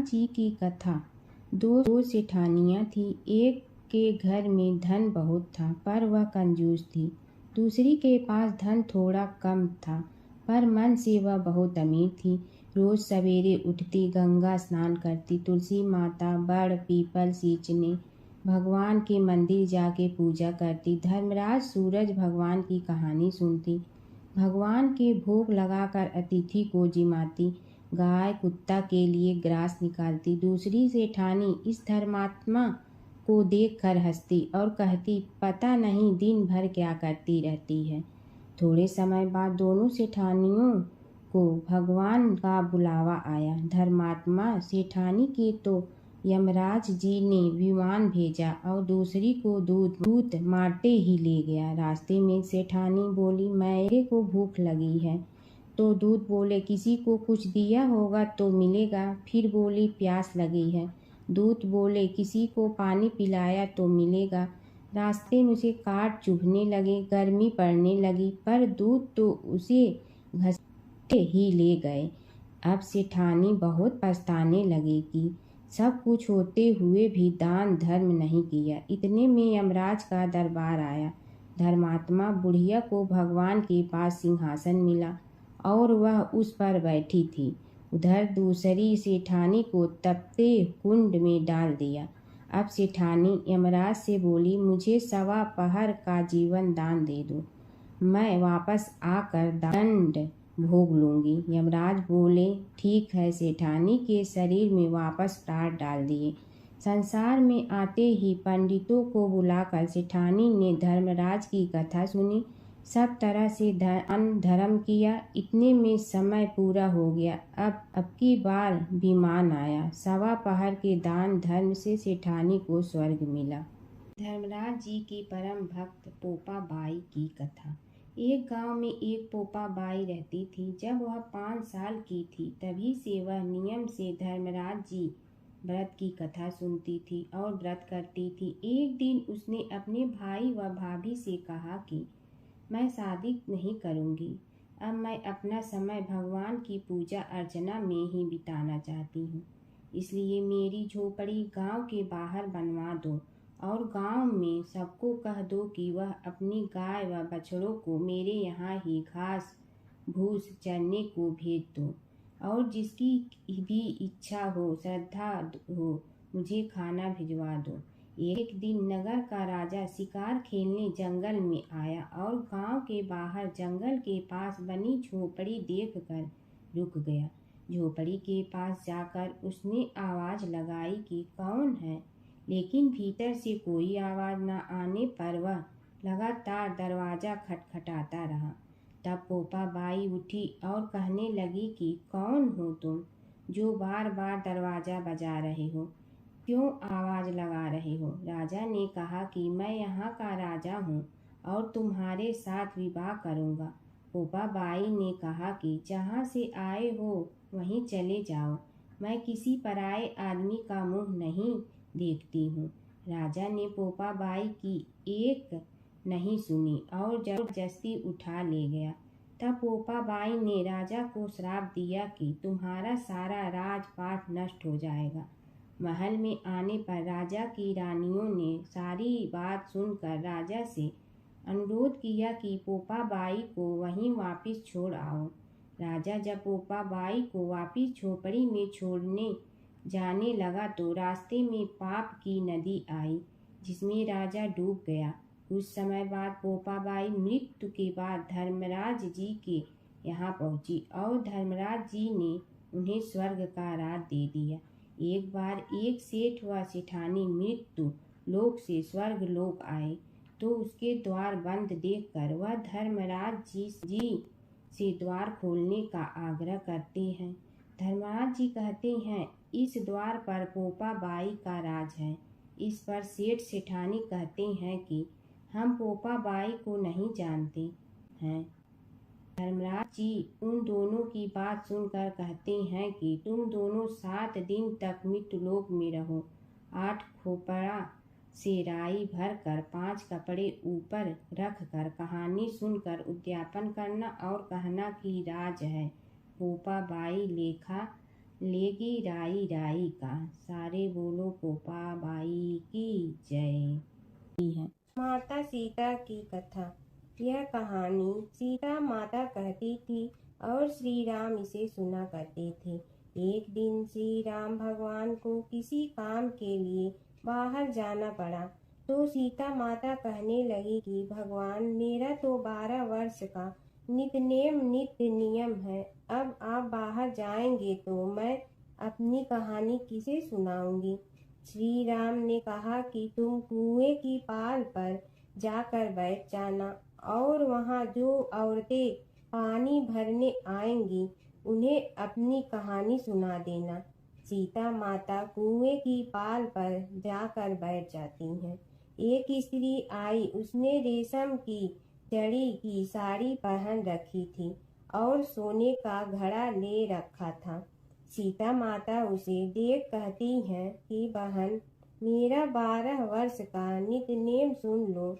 जी की कथा। दो सेठानियाँ थीं। एक के घर में धन बहुत था पर वह कंजूस थी। दूसरी के पास धन थोड़ा कम था पर मन से वह बहुत अमीर थी। रोज सवेरे उठती, गंगा स्नान करती, तुलसी माता, बड़ पीपल सींचने, भगवान के मंदिर जाके पूजा करती। धर्मराज सूरज भगवान की कहानी सुनती, भगवान के भोग लगाकर अतिथि को जिमाती, गाय कुत्ता के लिए ग्रास निकालती। दूसरी सेठानी इस धर्मात्मा को देखकर हंसती और कहती, पता नहीं दिन भर क्या करती रहती है। थोड़े समय बाद दोनों सेठानियों को भगवान का बुलावा आया। धर्मात्मा सेठानी के तो यमराज जी ने विमान भेजा और दूसरी को दूत मारते ही ले गया। रास्ते में सेठानी बोली, मेरे को भूख लगी है। तो दूत बोले, किसी को कुछ दिया होगा तो मिलेगा। फिर बोली, प्यास लगी है। दूत बोले, किसी को पानी पिलाया तो मिलेगा। रास्ते में उसे काट चुभने लगे, गर्मी पड़ने लगी, पर दूत तो उसे घसीटे ही ले गए। अब सेठानी बहुत पछताने लगी कि सब कुछ होते हुए भी दान धर्म नहीं किया। इतने में यमराज का दरबार आया। धर्मात्मा बुढ़िया को भगवान के पास सिंहासन मिला और वह उस पर बैठी थी। उधर दूसरी सेठानी को तपते कुंड में डाल दिया। अब सेठानी यमराज से बोली, मुझे 1.25 पहर का जीवन दान दे दो, मैं वापस आकर दंड भोग लूंगी। यमराज बोले, ठीक है। सेठानी के शरीर में वापस प्राण डाल दिए। संसार में आते ही पंडितों को बुलाकर सेठानी ने धर्मराज की कथा सुनी, सब तरह से धर्म किया। इतने में समय पूरा हो गया। अब की बार विमान आया। 1.25 पहर के दान धर्म से सेठानी को स्वर्ग मिला। धर्मराज जी की परम भक्त पोपा बाई की कथा। एक गांव में एक पोपा बाई रहती थी। जब वह 5 साल की थी तभी से वह नियम से धर्मराज जी व्रत की कथा सुनती थी और व्रत करती थी। एक दिन उसने अपने भाई व भाभी से कहा कि मैं शादी नहीं करूंगी, अब मैं अपना समय भगवान की पूजा अर्चना में ही बिताना चाहती हूँ। इसलिए मेरी झोपड़ी गांव के बाहर बनवा दो और गांव में सबको कह दो कि वह अपनी गाय व बछड़ों को मेरे यहाँ ही घास भूस चरने को भेज दो और जिसकी भी इच्छा हो, श्रद्धा हो, मुझे खाना भिजवा दो। एक दिन नगर का राजा शिकार खेलने जंगल में आया और गांव के बाहर जंगल के पास बनी झोपड़ी देखकर रुक गया। झोपड़ी के पास जाकर उसने आवाज लगाई कि कौन है, लेकिन भीतर से कोई आवाज न आने पर वह लगातार दरवाजा खटखटाता रहा। तब पोपा बाई उठी और कहने लगी कि कौन हो तुम जो बार बार दरवाजा बजा रहे हो, क्यों आवाज लगा रहे हो? राजा ने कहा कि मैं यहाँ का राजा हूँ और तुम्हारे साथ विवाह करूँगा। पोपा बाई ने कहा कि जहाँ से आए हो वहीं चले जाओ, मैं किसी पराये आदमी का मुँह नहीं देखती हूँ। राजा ने पोपा बाई की एक नहीं सुनी और जबरदस्ती उठा ले गया। तब पोपा बाई ने राजा को श्राप दिया कि तुम्हारा सारा राजपाट नष्ट हो जाएगा। महल में आने पर राजा की रानियों ने सारी बात सुनकर राजा से अनुरोध किया कि पोपा बाई को वहीं वापस छोड़ आओ। राजा जब पोपा बाई को वापस झोपड़ी में छोड़ने जाने लगा तो रास्ते में पाप की नदी आई जिसमें राजा डूब गया। कुछ समय बाद पोपा बाई मृत्यु के बाद धर्मराज जी के यहाँ पहुँची और धर्मराज जी ने उन्हें स्वर्ग का राज दे दिया। एक बार एक सेठ व सेठानी मृत्यु लोक से स्वर्ग लोक आए तो उसके द्वार बंद देखकर वह धर्मराज जी से द्वार खोलने का आग्रह करते हैं। धर्मराज जी कहते हैं, इस द्वार पर पोपा बाई का राज है। इस पर सेठ सेठानी कहते हैं कि हम पोपा बाई को नहीं जानते हैं। धर्मराज जी उन दोनों की बात सुनकर कहते हैं कि तुम दोनों 7 दिन तक मृत्युलोक में रहो। 8 खोपड़ा से राई भरकर 5 कपड़े ऊपर रखकर कहानी सुनकर उद्यापन करना और कहना कि राज है। पोपा बाई लेखा लेगी राई राई का। सारे बोलो गोपा बाई की जय। माता सीता की कथा। यह कहानी सीता माता कहती थी और श्री राम इसे सुना करते थे। एक दिन श्री राम भगवान को किसी काम के लिए बाहर जाना पड़ा, तो सीता माता कहने लगी कि भगवान, मेरा तो 12 वर्ष का नित्य नियम है। अब आप बाहर जाएंगे तो मैं अपनी कहानी किसे सुनाऊंगी। श्री राम ने कहा कि तुम कुएं की पाल पर जाकर बैठ जाना और वहां जो औरतें पानी भरने आएंगी उन्हें अपनी कहानी सुना देना। सीता माता कुएं की पाल पर जाकर बैठ जाती हैं। एक स्त्री आई, उसने रेशम की जड़ी की साड़ी पहन रखी थी और सोने का घड़ा ले रखा था। सीता माता उसे देख कहती हैं कि बहन, मेरा 12 वर्ष का नित्य सुन लो।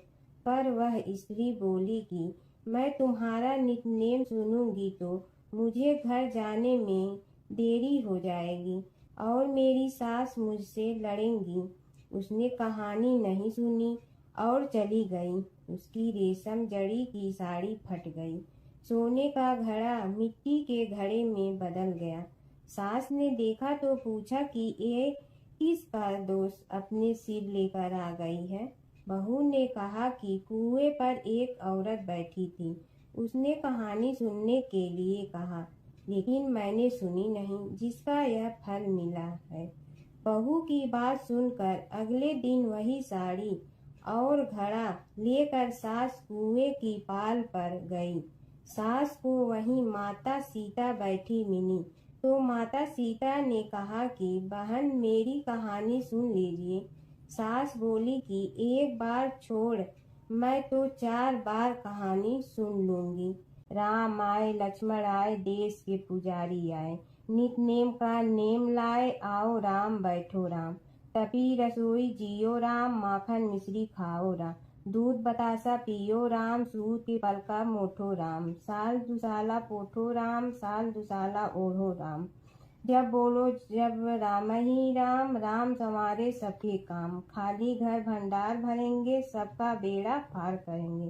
पर वह स्त्री बोली कि मैं तुम्हारा नित्य सुनूंगी तो मुझे घर जाने में देरी हो जाएगी और मेरी सास मुझसे लड़ेंगी। उसने कहानी नहीं सुनी और चली गई। उसकी रेशम जड़ी की साड़ी फट गई, सोने का घड़ा मिट्टी के घड़े में बदल गया। सास ने देखा तो पूछा कि ये किसका दोष अपने सिर लेकर आ गई है। बहू ने कहा कि कुएं पर एक औरत बैठी थी, उसने कहानी सुनने के लिए कहा, लेकिन मैंने सुनी नहीं, जिसका यह फल मिला है। बहू की बात सुनकर अगले दिन वही साड़ी और घड़ा लेकर सास कुएं की पाल पर गई। सास को वहीं माता सीता बैठी मिली, तो माता सीता ने कहा कि बहन, मेरी कहानी सुन लीजिए। सास बोली कि एक बार छोड़, मैं तो 4 बार कहानी सुन लूंगी। राम आए लक्ष्मण आए, देश के पुजारी आए, नित नेम का नेम लाए, आओ राम बैठो राम। तपी रसोई जियो राम, माखन मिश्री खाओ राम। दूध बतासा पियो राम, सूत के पलका मोठो राम। साल दुसाला पोठो राम, साल दुसाला ओढ़ो राम। जब बोलो जब राम ही राम, राम संवारे सबके काम। खाली घर भंडार भरेंगे, सबका बेड़ा पार करेंगे।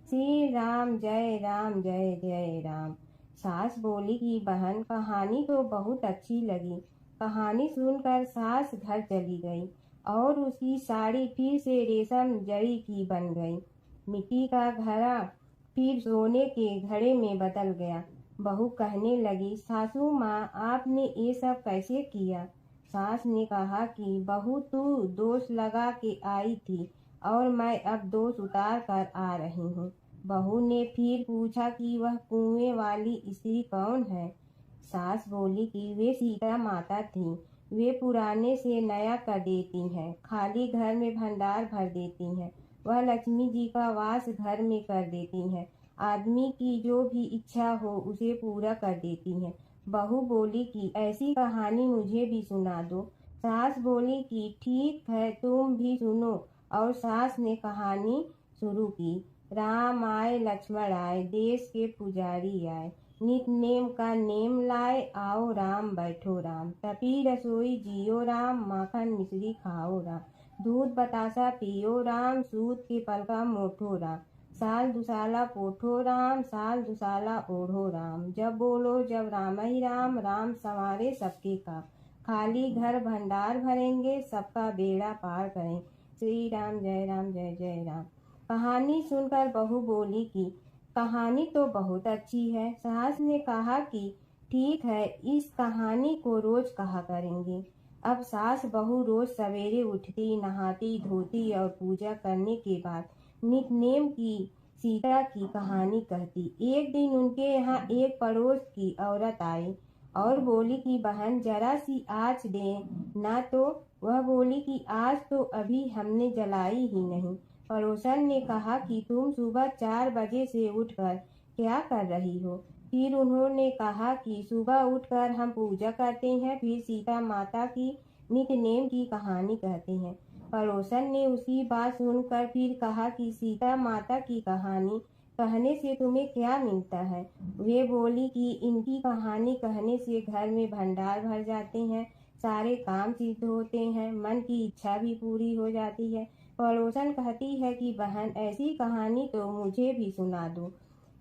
श्री राम जय राम जय जय राम। सास बोली कि बहन, कहानी तो बहुत अच्छी लगी। कहानी सुनकर सास घर चली गई और उसकी साड़ी फिर से रेशम जड़ी की बन गई। मिट्टी का घड़ा फिर सोने के घड़े में बदल गया। बहू कहने लगी, सासू माँ, आपने ये सब कैसे किया। सास ने कहा कि बहू, तू दोष लगा के आई थी और मैं अब दोष उतार कर आ रही हूँ। बहू ने फिर पूछा कि वह कुएं वाली स्त्री कौन है। सास बोली कि वे सीता माता थी। वे पुराने से नया कर देती हैं, खाली घर में भंडार भर देती हैं। वह लक्ष्मी जी का वास घर में कर देती हैं। आदमी की जो भी इच्छा हो उसे पूरा कर देती हैं। बहू बोली कि ऐसी कहानी मुझे भी सुना दो। सास बोली कि ठीक है, तुम भी सुनो। और सास ने कहानी शुरू की। राम आए लक्ष्मण आए, देश के पुजारी आए, नित नेम का नेम लाए, आओ राम बैठो राम। तपी रसोई जियो राम, माखन मिश्री खाओ राम। दूध बतासा पियो राम, सूत के पलका मोठो राम। साल दुसाला पोठो राम, साल दुसाला ओढ़ो राम। जब बोलो जब राम ही राम, राम संवारे सबके काम। खाली घर भंडार भरेंगे, सबका बेड़ा पार करें। श्री राम जय जय राम। कहानी सुनकर बहू बोली कि कहानी तो बहुत अच्छी है। सास ने कहा कि ठीक है, इस कहानी को रोज कहा करेंगे। अब सास बहू रोज सवेरे उठती, नहाती धोती और पूजा करने के बाद नित नेम की सीता की कहानी कहती। एक दिन उनके यहाँ एक पड़ोस की औरत आई और बोली कि बहन, जरा सी आँच दे ना। तो वह बोली कि आज तो अभी हमने जलाई ही नहीं। पड़ोसन ने कहा कि तुम सुबह 4 बजे से उठकर क्या कर रही हो। फिर उन्होंने कहा कि सुबह उठकर हम पूजा करते हैं, फिर सीता माता की नित्य नेम की कहानी कहते हैं। पड़ोसन ने उसकी बात सुनकर फिर कहा कि सीता माता की कहानी कहने से तुम्हें क्या मिलता है? वे बोली कि इनकी कहानी कहने से घर में भंडार भर जाते हैं, सारे काम सिद्ध होते हैं, मन की इच्छा भी पूरी हो जाती है। पड़ोसन कहती है कि बहन, ऐसी कहानी तो मुझे भी सुना दो।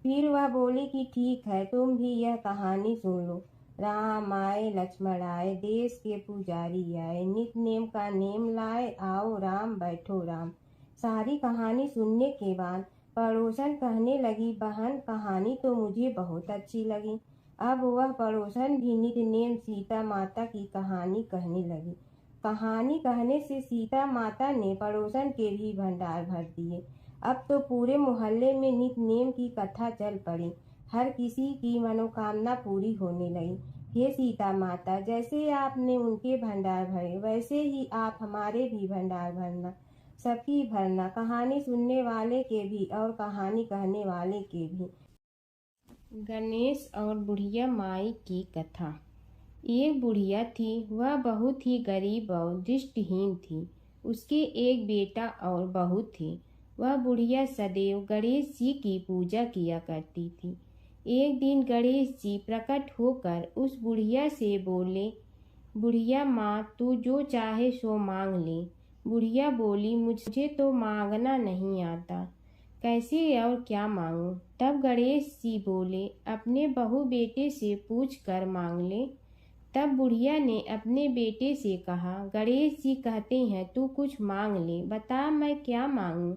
फिर वह बोली कि ठीक है, तुम भी यह कहानी सुन लो। राम आए लक्ष्मण आए, देश के पुजारी आए, नित नेम का नेम लाए, आओ राम बैठो राम। सारी कहानी सुनने के बाद पड़ोसन कहने लगी, बहन कहानी तो मुझे बहुत अच्छी लगी। अब वह पड़ोसन भी नित नेम सीता माता की कहानी कहने लगी। कहानी कहने से सीता माता ने पड़ोसन के भी भंडार भर दिए। अब तो पूरे मोहल्ले में नित नेम की कथा चल पड़ी। हर किसी की मनोकामना पूरी होने लगी। हे सीता माता, जैसे आपने उनके भंडार भरे, वैसे ही आप हमारे भी भंडार भरना, सबकी भरना, कहानी सुनने वाले के भी और कहानी कहने वाले के भी। गणेश और बुढ़िया माई की कथा। एक बुढ़िया थी, वह बहुत ही गरीब और दृष्टिहीन थी। उसके एक बेटा और बहू थे। वह बुढ़िया सदैव गणेश जी की पूजा किया करती थी। एक दिन गणेश जी प्रकट होकर उस बुढ़िया से बोले, बुढ़िया माँ, तू जो चाहे सो मांग ले। बुढ़िया बोली, मुझे तो मांगना नहीं आता, कैसे और क्या मांगूं? तब गणेश जी बोले, अपने बहू बेटे से पूछ कर मांग ले। तब बुढ़िया ने अपने बेटे से कहा, गणेश जी कहते हैं तू कुछ मांग ले, बता मैं क्या मांगूं?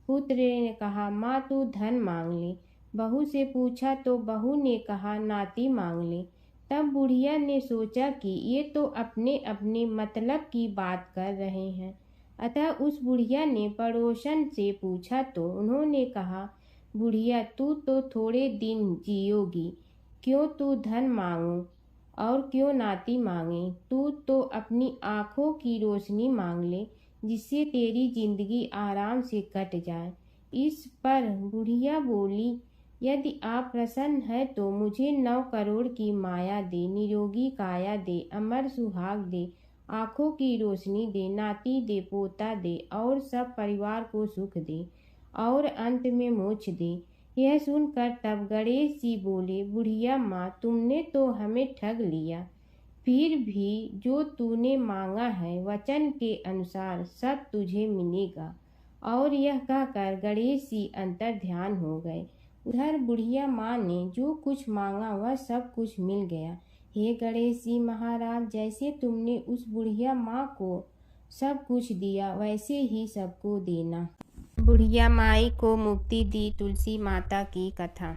पुत्र ने कहा, माँ तू धन मांग ले। बहू से पूछा तो बहू ने कहा, नाती मांग ले। तब बुढ़िया ने सोचा कि ये तो अपने अपने मतलब की बात कर रहे हैं। अतः उस बुढ़िया ने पड़ोसन से पूछा तो उन्होंने कहा, बुढ़िया तू तो थोड़े दिन जियोगी, क्यों तू धन मांगो और क्यों नाती मांगे? तू तो अपनी आँखों की रोशनी मांग ले, जिससे तेरी जिंदगी आराम से कट जाए। इस पर बुढ़िया बोली, यदि आप प्रसन्न है तो मुझे 9 करोड़ की माया दे, निरोगी काया दे, अमर सुहाग दे, आँखों की रोशनी दे, नाती दे, पोता दे और सब परिवार को सुख दे और अंत में मोक्ष दे। यह सुनकर तब गणेश जी बोले, बुढ़िया माँ, तुमने तो हमें ठग लिया। फिर भी जो तूने मांगा है वचन के अनुसार सब तुझे मिलेगा। और यह कहकर गणेश जी अंतर ध्यान हो गए। उधर बुढ़िया माँ ने जो कुछ मांगा वह सब कुछ मिल गया। हे गणेश जी महाराज, जैसे तुमने उस बुढ़िया माँ को सब कुछ दिया वैसे ही सबको देना। बुढ़िया माई को मुक्ति दी तुलसी माता की कथा।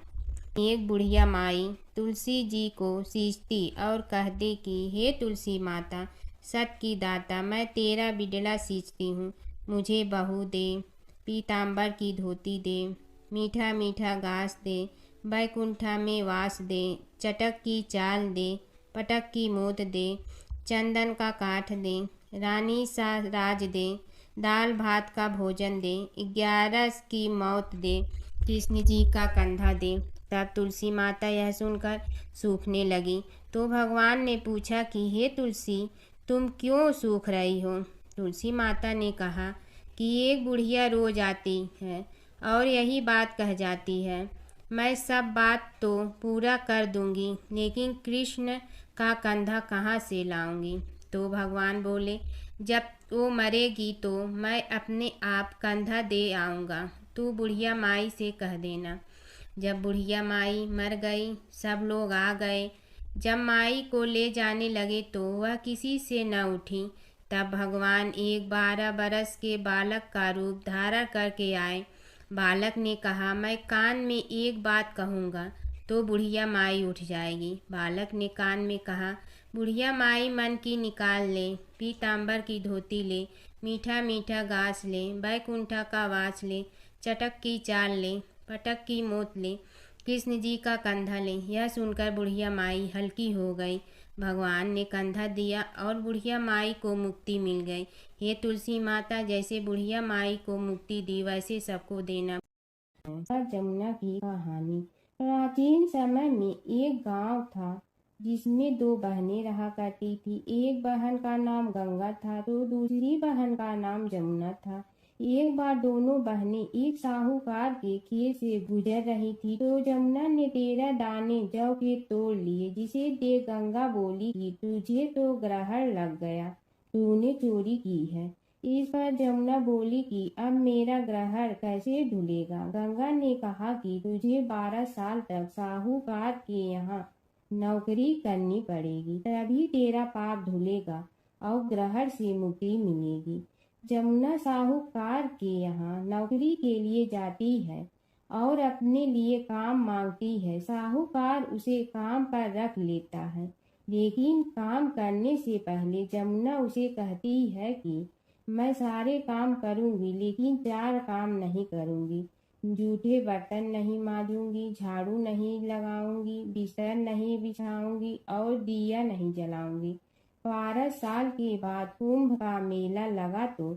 एक बुढ़िया माई तुलसी जी को सींचती और कहती कि हे तुलसी माता, सत की दाता, मैं तेरा बिडला सींचती हूँ, मुझे बहू दे, पीताम्बर की धोती दे, मीठा मीठा घास दे, बैकुंठा में वास दे, चटक की चाल दे, पटक की मोत दे, चंदन का काठ दे, रानी सा राज दे, दाल भात का भोजन दे, 11 की मौत दे, कृष्ण जी का कंधा दे। तब तुलसी माता यह सुनकर सूखने लगी। तो भगवान ने पूछा कि हे तुलसी, तुम क्यों सूख रही हो? तुलसी माता ने कहा कि एक बुढ़िया रोज आती है और यही बात कह जाती है, मैं सब बात तो पूरा कर दूंगी, लेकिन कृष्ण का कंधा कहाँ से लाऊंगी? तो भगवान बोले, जब वो मरेगी तो मैं अपने आप कंधा दे आऊँगा, तू बुढ़िया माई से कह देना। जब बुढ़िया माई मर गई, सब लोग आ गए। जब माई को ले जाने लगे तो वह किसी से न उठी। तब भगवान एक 12 बरस के बालक का रूप धारण करके आए। बालक ने कहा, मैं कान में एक बात कहूँगा तो बुढ़िया माई उठ जाएगी। बालक ने कान में कहा, बुढ़िया माई मन की निकाल ले, पीताम्बर की धोती ले, मीठा मीठा घास ले, बैकुंठा का वास ले, चटक की चाल ले, पटक की मोत ले, कृष्ण जी का कंधा ले। यह सुनकर बुढ़िया माई हल्की हो गई। भगवान ने कंधा दिया और बुढ़िया माई को मुक्ति मिल गई। हे तुलसी माता, जैसे बुढ़िया माई को मुक्ति दी वैसे सबको देना। जमुना की कहानी। प्राचीन समय में एक गांव था जिसमें 2 बहनें रहा करती थी। एक बहन का नाम गंगा था तो दूसरी बहन का नाम जमुना था। एक बार दोनों बहनें एक साहूकार के खेत से गुजर रही थी तो जमुना ने 13 दाने जौ के तोड़ लिए। जिसे देख गंगा बोली कि तुझे तो ग्रहण लग गया, तूने चोरी की है। इस पर जमुना बोली कि अब मेरा ग्रहण कैसे धुलेगा। गंगा ने कहा कि तुझे 12 साल तक साहूकार के यहाँ नौकरी करनी पड़ेगी, तभी तेरा पाप धुलेगा और ग्रहण से मुक्ति मिलेगी। जमुना साहूकार के यहाँ नौकरी के लिए जाती है और अपने लिए काम मांगती है। साहूकार उसे काम पर रख लेता है, लेकिन काम करने से पहले जमुना उसे कहती है कि मैं सारे काम करूंगी लेकिन 4 काम नहीं करूंगी। जूठे बर्तन नहीं मांजूंगी, झाड़ू नहीं लगाऊंगी, बिस्तर नहीं बिछाऊंगी और दिया नहीं जलाऊंगी। 12 साल के बाद कुंभ का मेला लगा तो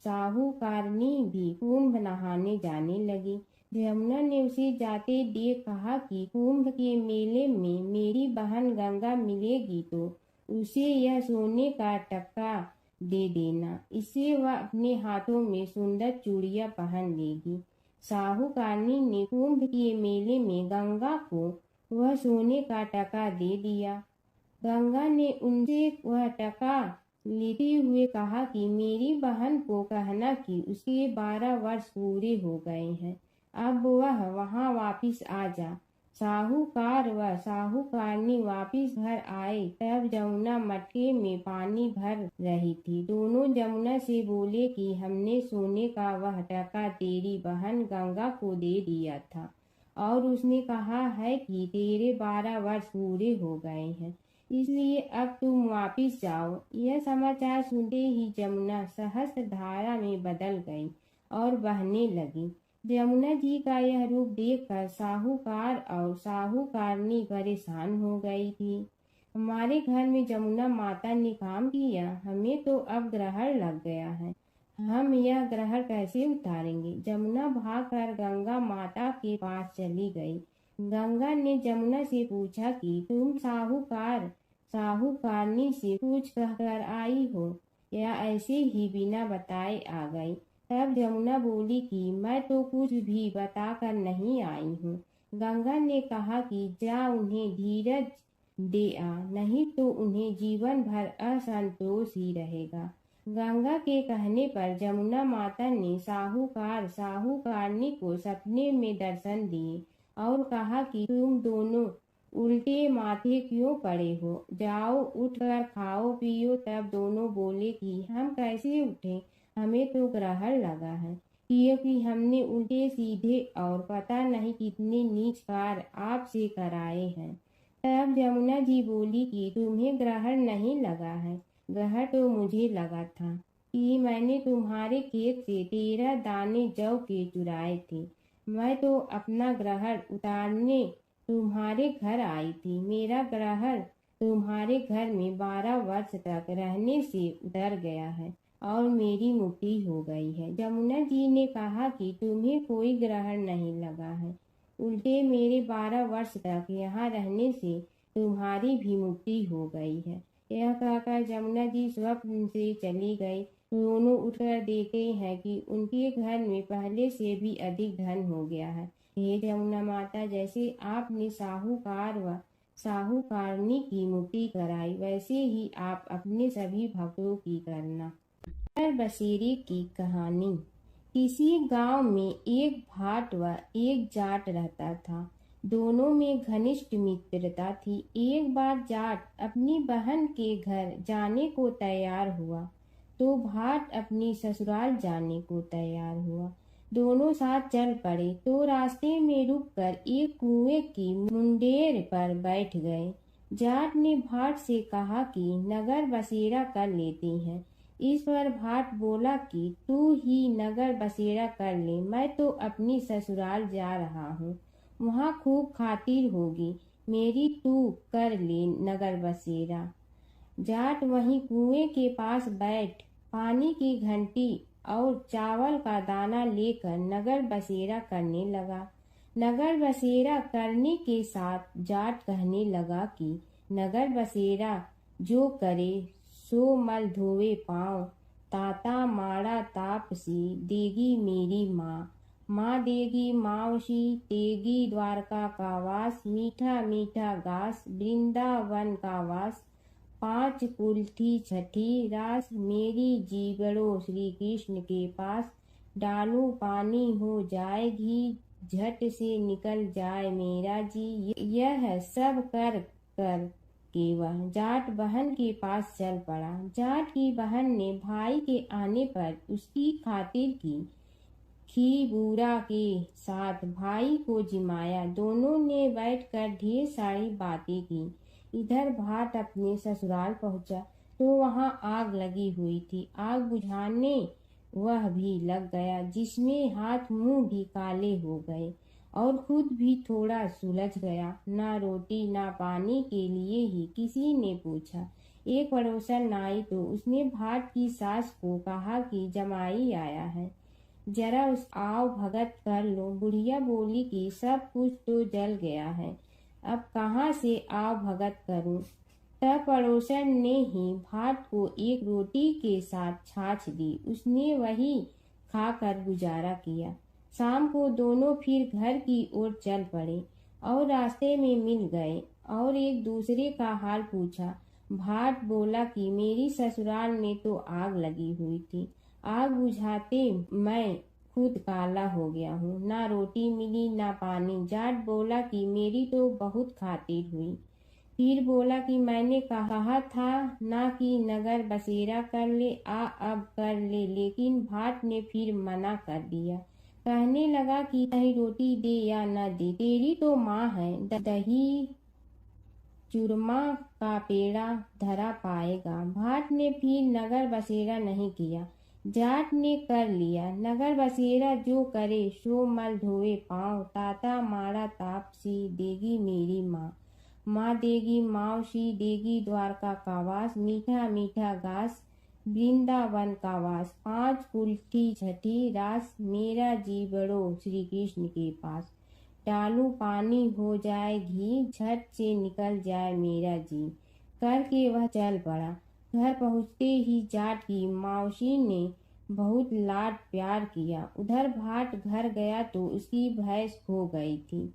साहूकारनी भी कुंभ नहाने जाने लगी। जमुना ने उसे जाते देख कहा कि कुंभ के मेले में मेरी बहन गंगा मिलेगी तो उसे यह सोने का टक्का दे देना, इससे वह अपने हाथों में सुंदर चूड़ियां पहन लेगी। साहूकारनी ने कुंभ के मेले में गंगा को वह सोने का टका दे दिया। गंगा ने उनसे वह टका लेते हुए कहा कि मेरी बहन को कहना कि उसके 12 वर्ष पूरे हो गए हैं, अब वह वहां वापिस आ जा। साहूकार व साहूकारनी वापिस घर आए तब जमुना मटके में पानी भर रही थी। दोनों जमुना से बोले कि हमने सोने का वह टका तेरी बहन गंगा को दे दिया था और उसने कहा है कि तेरे 12 वर्ष पूरे हो गए हैं, इसलिए अब तुम वापिस जाओ। यह समाचार सुनते ही जमुना सहस्त्र धारा में बदल गई और बहने लगी। जमुना जी का यह रूप देखकर साहूकार और साहूकारनी परेशान हो गई थी। हमारे घर में जमुना माता ने काम किया, हमें तो अब ग्रहण लग गया है, हम यह ग्रहण कैसे उतारेंगे। जमुना भागकर गंगा माता के पास चली गई। गंगा ने जमुना से पूछा कि तुम साहूकारनी से कुछ कहकर आई हो या ऐसे ही बिना बताए आ गई। तब जमुना बोली कि मैं तो कुछ भी बताकर नहीं आई हूँ। गंगा ने कहा कि जा उन्हें धीरज दे आ, नहीं तो उन्हें जीवन भर असंतोष ही रहेगा। गंगा के कहने पर जमुना माता ने साहूकारनी को सपने में दर्शन दिए और कहा कि तुम दोनों उल्टे माथे क्यों पड़े हो, जाओ उठकर खाओ पियो। तब दोनों बोले कि हम कैसे उठे, हमें तो ग्रहण लगा है, क्योंकि हमने उल्टे सीधे और पता नहीं कितने नीच कार्य आपसे कराए हैं। तब जमुना जी बोली कि तुम्हें ग्रहण नहीं लगा है, ग्रहण तो मुझे लगा था कि मैंने तुम्हारे खेत से 13 दाने जौ के चुराए थे। मैं तो अपना ग्रहण उतारने तुम्हारे घर आई थी। मेरा ग्रहण तुम्हारे घर में 12 वर्ष तक रहने से उतर गया है और मेरी मुक्ति हो गई है। जमुना जी ने कहा कि तुम्हें कोई ग्रहण नहीं लगा है, उल्टे मेरे 12 वर्ष तक यहाँ रहने से तुम्हारी भी मुक्ति हो गई है। यह कहकर जमुना जी स्वप्न से चली गई। दोनों उठकर देखते हैं कि उनके घर में पहले से भी अधिक धन हो गया है। हे जमुना माता, जैसे आपने साहूकार व साहूकारनी की मुक्ति कराई, वैसे ही आप अपने सभी भक्तों की करना। बसेरे की कहानी। किसी गांव में एक भाट व एक जाट रहता था। दोनों में घनिष्ठ मित्रता थी। एक बार जाट अपनी बहन के घर जाने को तैयार हुआ तो भाट अपनी ससुराल जाने को तैयार हुआ। दोनों साथ चल पड़े तो रास्ते में रुककर एक कुएं की मुंडेर पर बैठ गए। जाट ने भाट से कहा कि नगर बसेरा कर लेते हैं। इस पर भाट बोला कि तू ही नगर बसेरा कर ले, मैं तो अपनी ससुराल जा रहा हूँ, वहाँ खूब खातिर होगी मेरी, तू कर ले नगर बसेरा। जाट वहीं कुएं के पास बैठ पानी की घंटी और चावल का दाना लेकर नगर बसेरा करने लगा। नगर बसेरा करने के साथ जाट कहने लगा कि नगर बसेरा जो करे सो मल धोवे पाँव, ताता माड़ा तापसी देगी मेरी माँ। माँ देगी मावशी तेगी द्वारका का वास, मीठा मीठा घास वृंदावन का वास। पाँच कुल्थी छठी रास मेरी जीवड़ो श्री कृष्ण के पास। डालू पानी हो जाए घी झट से निकल जाए मेरा जी। यह सब कर कर के वह जाट बहन के पास चल पड़ा। जाट की बहन ने भाई के आने पर उसकी खातिर की खी बूढ़ा के साथ भाई को जिमाया। दोनों ने बैठकर ढेर सारी बातें की। इधर भाट अपने ससुराल पहुंचा तो वहां आग लगी हुई थी। आग बुझाने वह भी लग गया, जिसमें हाथ मुंह भी काले हो गए और खुद भी थोड़ा सुलझ गया। ना रोटी ना पानी के लिए ही किसी ने पूछा। एक पड़ोसन आई तो उसने भाट की सास को कहा कि जमाई आया है, जरा उस आओ भगत कर लो। बुढ़िया बोली कि सब कुछ तो जल गया है, अब कहाँ से आओ भगत करूं। तब पड़ोसन ने ही भाट को एक रोटी के साथ छाछ दी। उसने वही खाकर गुजारा किया। शाम को दोनों फिर घर की ओर चल पड़े और रास्ते में मिल गए और एक दूसरे का हाल पूछा। भाट बोला कि मेरी ससुराल में तो आग लगी हुई थी, आग बुझाते मैं खुद काला हो गया हूँ, ना रोटी मिली ना पानी। जाट बोला कि मेरी तो बहुत खातिर हुई। फिर बोला कि मैंने कहा था ना कि नगर बसेरा कर ले, आ अब कर ले, लेकिन भाट ने फिर मना कर दिया। कहने लगा कि चाहे रोटी दे या न दे, तेरी तो माँ है, दही चूरमा का पेड़ा धरा पाएगा। भाट ने फिर नगर बसेरा नहीं किया, जाट ने कर लिया। नगर बसेरा जो करे सो मल धोए पाँव। ताता माड़ा तापसी देगी मेरी माँ। माँ देगी मावशी देगी द्वारका का वास, मीठा मीठा घास वृंदावन का वास। पाँच कुल्थी छठी रास मेरा जीवड़ो श्री कृष्ण के पास। डालू पानी हो जाए घी झट से निकल जाए मेरा जी। करके वह चल पड़ा। घर पहुँचते ही जाट की मावशी ने बहुत लाड प्यार किया। उधर भाट घर गया तो उसकी भैंस खो गई थी।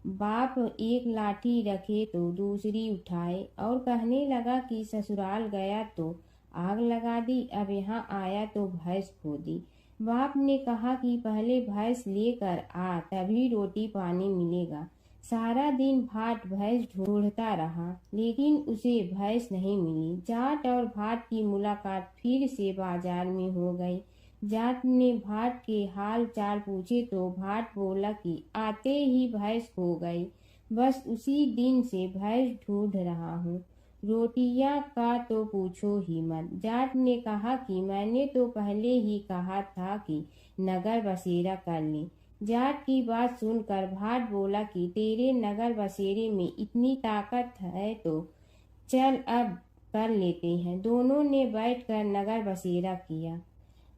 बाप एक लाठी रखे तो दूसरी उठाए और कहने लगा कि ससुराल गया तो आग लगा दी, अब यहाँ आया तो भैंस खो दी। बाप ने कहा कि पहले भैंस लेकर आ, तभी रोटी पानी मिलेगा। सारा दिन भाट भैंस ढूंढता रहा, लेकिन उसे भैंस नहीं मिली। जाट और भाट की मुलाकात फिर से बाजार में हो गई। जाट ने भाट के हाल चाल पूछे तो भाट बोला कि आते ही भैंस खो गई, बस उसी दिन से भैंस ढूंढ रहा हूँ। रोटियां का तो पूछो ही मत। जाट ने कहा कि मैंने तो पहले ही कहा था कि नगर बसेरा कर ले। जाट की बात सुनकर भाट बोला कि तेरे नगर बसेरे में इतनी ताकत है तो चल अब कर लेते हैं। दोनों ने बैठकर नगर बसेरा किया।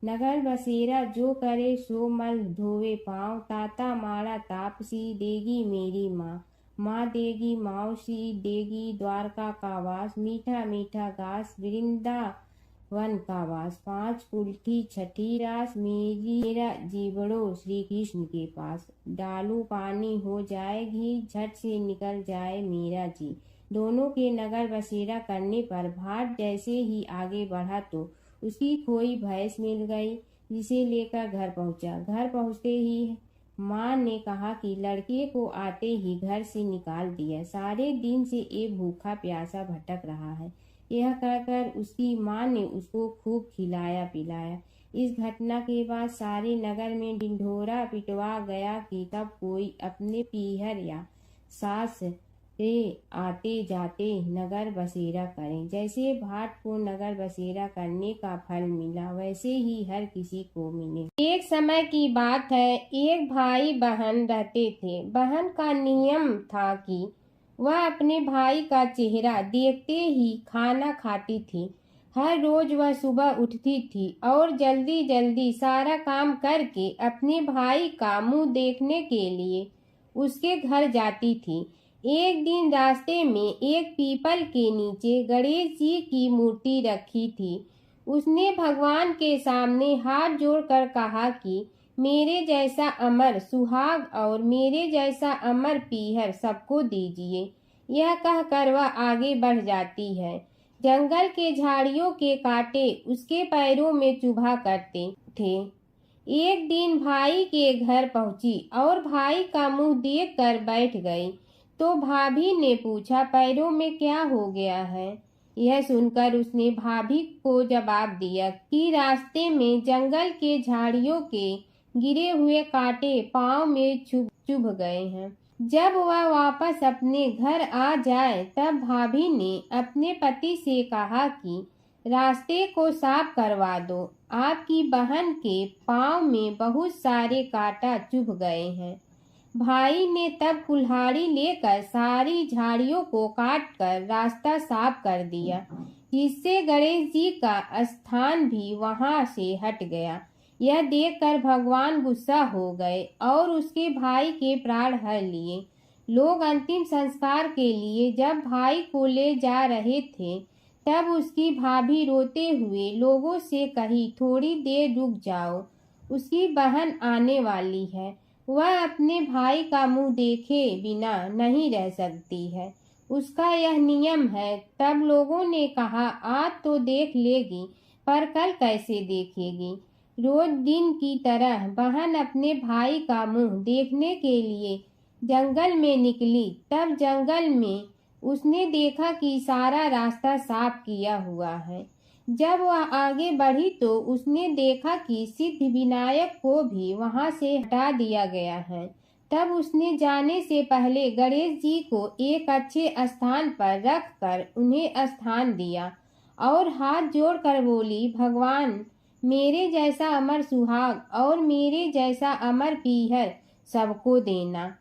नगर बसेरा जो करे सो मल धोवे पाँव। ताता माड़ा तापसी देगी मेरी माँ। माँ देगी मावशी देगी द्वारका का वास, मीठा मीठा घास वृंदावन का वास। पाँच कुल्थी छठी रास मेरा जीवड़ो श्री कृष्ण के पास। डालू पानी हो जाए घी झट से निकल जाए मेरा जी। दोनों के नगर बसेरा करने पर भाट जैसे ही आगे बढ़ा तो उसकी खोई भैंस मिल गई, जिसे लेकर घर पहुंचा। घर पहुंचते ही माँ ने कहा कि लड़के को आते ही घर से निकाल दिया, सारे दिन से ये भूखा प्यासा भटक रहा है। यह कहकर उसकी माँ ने उसको खूब खिलाया पिलाया। इस घटना के बाद सारे नगर में ढिंढोरा पिटवा गया कि तब कोई अपने पीहर या सास से आते जाते नगर बसेरा करें। जैसे भाट को नगर बसेरा करने का फल मिला, वैसे ही हर किसी को मिले। एक समय की बात है, एक भाई बहन रहते थे। बहन का नियम था कि वह अपने भाई का चेहरा देखते ही खाना खाती थी। हर रोज वह सुबह उठती थी और जल्दी जल्दी सारा काम करके अपने भाई का मुंह देखने के लिए उसके घर जाती थी। एक दिन रास्ते में एक पीपल के नीचे गणेश जी की मूर्ति रखी थी। उसने भगवान के सामने हाथ जोड़कर कहा कि मेरे जैसा अमर सुहाग और मेरे जैसा अमर पीहर सबको दीजिए। यह कहकर वह आगे बढ़ जाती है। जंगल के झाड़ियों के कांटे उसके पैरों में चुभा करते थे। एक दिन भाई के घर पहुंची और भाई का मुंह देखकर बैठ गई। तो भाभी ने पूछा, पैरों में क्या हो गया है? यह सुनकर उसने भाभी को जवाब दिया कि रास्ते में जंगल के झाड़ियों के गिरे हुए कांटे पांव में चुभ गए हैं। जब वह वापस अपने घर आ जाए तब भाभी ने अपने पति से कहा कि रास्ते को साफ करवा दो, आपकी बहन के पांव में बहुत सारे कांटा चुभ गए हैं। भाई ने तब कुल्हाड़ी लेकर सारी झाड़ियों को काटकर रास्ता साफ कर दिया, जिससे गणेश जी का स्थान भी वहां से हट गया। यह देखकर भगवान गुस्सा हो गए और उसके भाई के प्राण हर लिए। लोग अंतिम संस्कार के लिए जब भाई को ले जा रहे थे तब उसकी भाभी रोते हुए लोगों से कही, थोड़ी देर रुक जाओ, उसकी बहन आने वाली है। वह अपने भाई का मुंह देखे बिना नहीं रह सकती है, उसका यह नियम है। तब लोगों ने कहा, आज तो देख लेगी पर कल कैसे देखेगी। रोज दिन की तरह बहन अपने भाई का मुंह देखने के लिए जंगल में निकली। तब जंगल में उसने देखा कि सारा रास्ता साफ किया हुआ है। जब वह आगे बढ़ी तो उसने देखा कि सिद्धि विनायक को भी वहां से हटा दिया गया है। तब उसने जाने से पहले गणेश जी को एक अच्छे स्थान पर रखकर उन्हें स्थान दिया और हाथ जोड़कर बोली, भगवान मेरे जैसा अमर सुहाग और मेरे जैसा अमर पीहर सबको देना।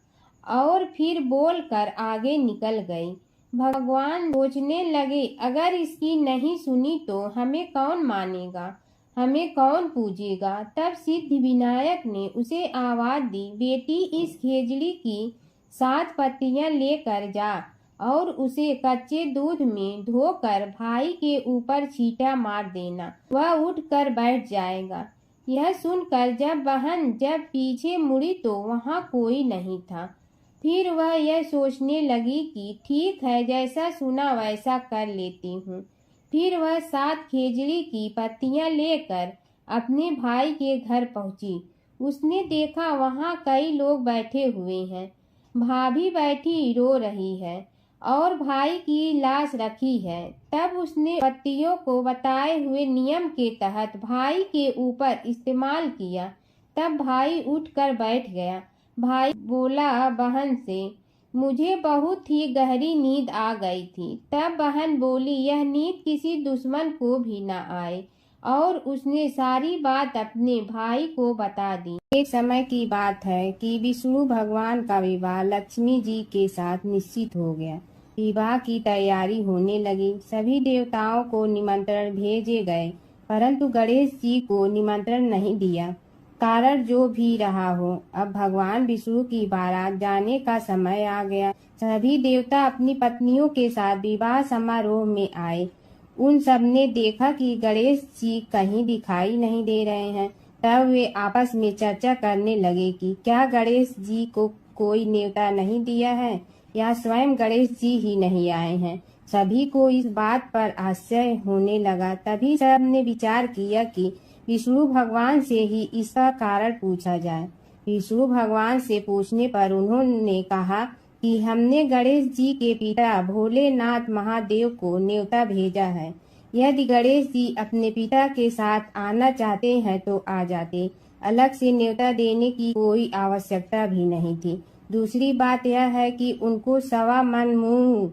और फिर बोलकर आगे निकल गई। भगवान सोचने लगे, अगर इसकी नहीं सुनी तो हमें कौन मानेगा, हमें कौन पूजेगा। तब सिद्धि विनायक ने उसे आवाज दी, बेटी इस खेजड़ी की 7 पत्तियां लेकर जा और उसे कच्चे दूध में धोकर भाई के ऊपर छींटा मार देना, वह उठकर बैठ जाएगा। यह सुनकर जब पीछे मुड़ी तो वहां कोई नहीं था। फिर वह यह सोचने लगी कि ठीक है, जैसा सुना वैसा कर लेती हूँ। फिर वह 7 खेजड़ी की पत्तियां लेकर अपने भाई के घर पहुंची। उसने देखा वहां कई लोग बैठे हुए हैं। भाभी बैठी रो रही है और भाई की लाश रखी है। तब उसने पत्तियों को बताए हुए नियम के तहत भाई के ऊपर इस्तेमाल किया। तब भाई उठकर बैठ गया। भाई बोला बहन से, मुझे बहुत ही गहरी नींद आ गई थी। तब बहन बोली, यह नींद किसी दुश्मन को भी न आए। और उसने सारी बात अपने भाई को बता दी। एक समय की बात है कि विष्णु भगवान का विवाह लक्ष्मी जी के साथ निश्चित हो गया। विवाह की तैयारी होने लगी। सभी देवताओं को निमंत्रण भेजे गए, परंतु गणेश जी को निमंत्रण नहीं दिया। कारण जो भी रहा हो, अब भगवान विष्णु की बारात जाने का समय आ गया। सभी देवता अपनी पत्नियों के साथ विवाह समारोह में आए। उन सब ने देखा कि गणेश जी कहीं दिखाई नहीं दे रहे हैं। तब वे आपस में चर्चा करने लगे कि क्या गणेश जी को कोई न्योता नहीं दिया है या स्वयं गणेश जी ही नहीं आए हैं। सभी को इस बात पर आश्चर्य होने लगा। तभी सब ने विचार किया कि विष्णु भगवान से ही इसका कारण पूछा जाए। विष्णु भगवान से पूछने पर उन्होंने कहा कि हमने गणेश जी के पिता भोलेनाथ महादेव को न्योता भेजा है। यदि गणेश जी अपने पिता के साथ आना चाहते हैं तो आ जाते, अलग से न्योता देने की कोई आवश्यकता भी नहीं थी। दूसरी बात यह है कि उनको 1.25 मन मूंग,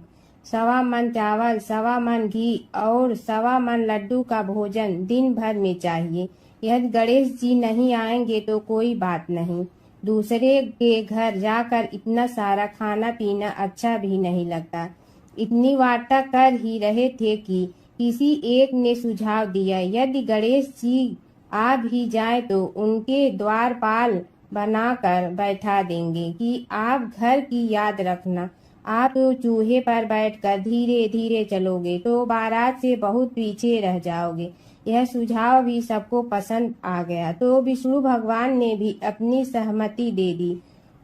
1.25 मन चावल, 1.25 मन घी और 1.25 मन लड्डू का भोजन दिन भर में चाहिए। यदि गणेश जी नहीं आएंगे तो कोई बात नहीं, दूसरे के घर जाकर इतना सारा खाना पीना अच्छा भी नहीं लगता। इतनी वार्ता कर ही रहे थे कि किसी एक ने सुझाव दिया, यदि गणेश जी आ भी जाए तो उनके द्वारपाल बनाकर बैठा देंगे कि आप घर की याद रखना। आप तो चूहे पर बैठकर धीरे धीरे चलोगे तो बारात से बहुत पीछे रह जाओगे। यह सुझाव भी सबको पसंद आ गया, तो विष्णु भगवान ने भी अपनी सहमति दे दी।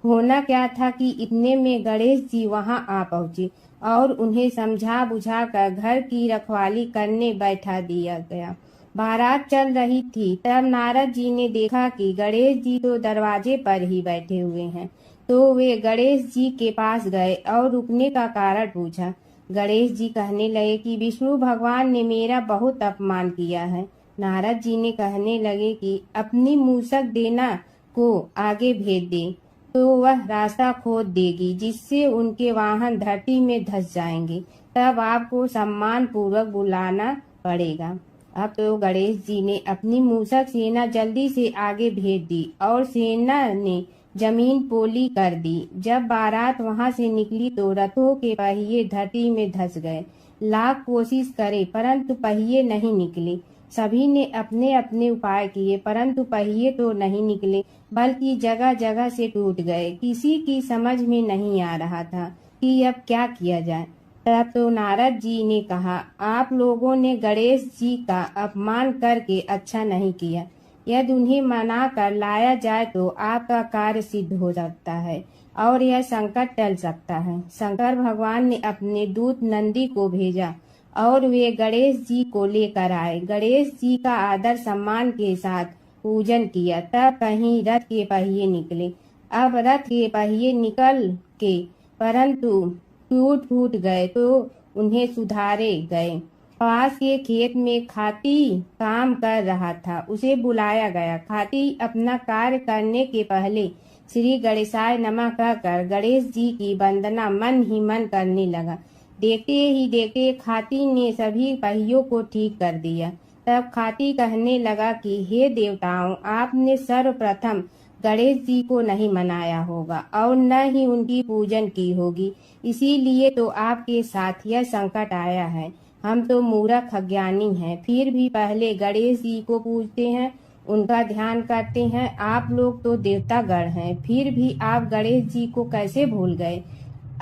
होना क्या था कि इतने में गणेश जी वहां आ पहुंचे और उन्हें समझा बुझा कर घर की रखवाली करने बैठा दिया गया। बारात चल रही थी, तब नारद जी ने देखा कि गणेश जी तो दरवाजे पर ही बैठे हुए हैं, तो वे गणेश जी के पास गए और रुकने का कारण पूछा। गणेश जी कहने लगे कि विष्णु भगवान ने मेरा बहुत अपमान किया है। नारद जी ने कहने लगे कि अपनी मूसक देना को आगे भेज दे, तो वह रास्ता खोद देगी, जिससे उनके वाहन धरती में धंस जाएंगे। तब आपको सम्मान पूर्वक बुलाना पड़ेगा। अब तो गणेश जी ने अपनी मूसक सेना जल्दी से आगे भेज दी और सेना ने जमीन पोली कर दी। जब बारात वहां से निकली तो रथों के पहिए धरती में धंस गए। लाख कोशिश करे परंतु पहिए नहीं निकले। सभी ने अपने अपने उपाय किए परंतु पहिए तो नहीं निकले, बल्कि जगह जगह से टूट गए। किसी की समझ में नहीं आ रहा था कि अब क्या किया जाए। तब तो नारद जी ने कहा, आप लोगों ने गणेश जी का अपमान करके अच्छा नहीं किया। यदि उन्हें मना कर लाया जाए तो आपका कार्य सिद्ध हो सकता है और यह संकट टल सकता है। शंकर भगवान ने अपने दूत नंदी को भेजा और वे गणेश जी को लेकर आए। गणेश जी का आदर सम्मान के साथ पूजन किया। तब कहीं रथ के पहिए निकले। अब रथ के पहिए निकल के परंतु टूट फूट गए तो उन्हें सुधारे गए। पास के खेत में खाती काम कर रहा था, उसे बुलाया गया। खाती अपना कार्य करने के पहले श्री गणेशाय नमः कहकर गणेश जी की वंदना मन ही मन करने लगा। देखते ही देखते खाती ने सभी पहियों को ठीक कर दिया। तब खाती कहने लगा कि हे देवताओं, आपने सर्वप्रथम गणेश जी को नहीं मनाया होगा और न ही उनकी पूजन की होगी, इसीलिए तो आपके साथ यह संकट आया है। हम तो मूर्ख अज्ञानी हैं, फिर भी पहले गणेश जी को पूजते हैं, उनका ध्यान करते हैं। आप लोग तो देवतागण हैं, फिर भी आप गणेश जी को कैसे भूल गए।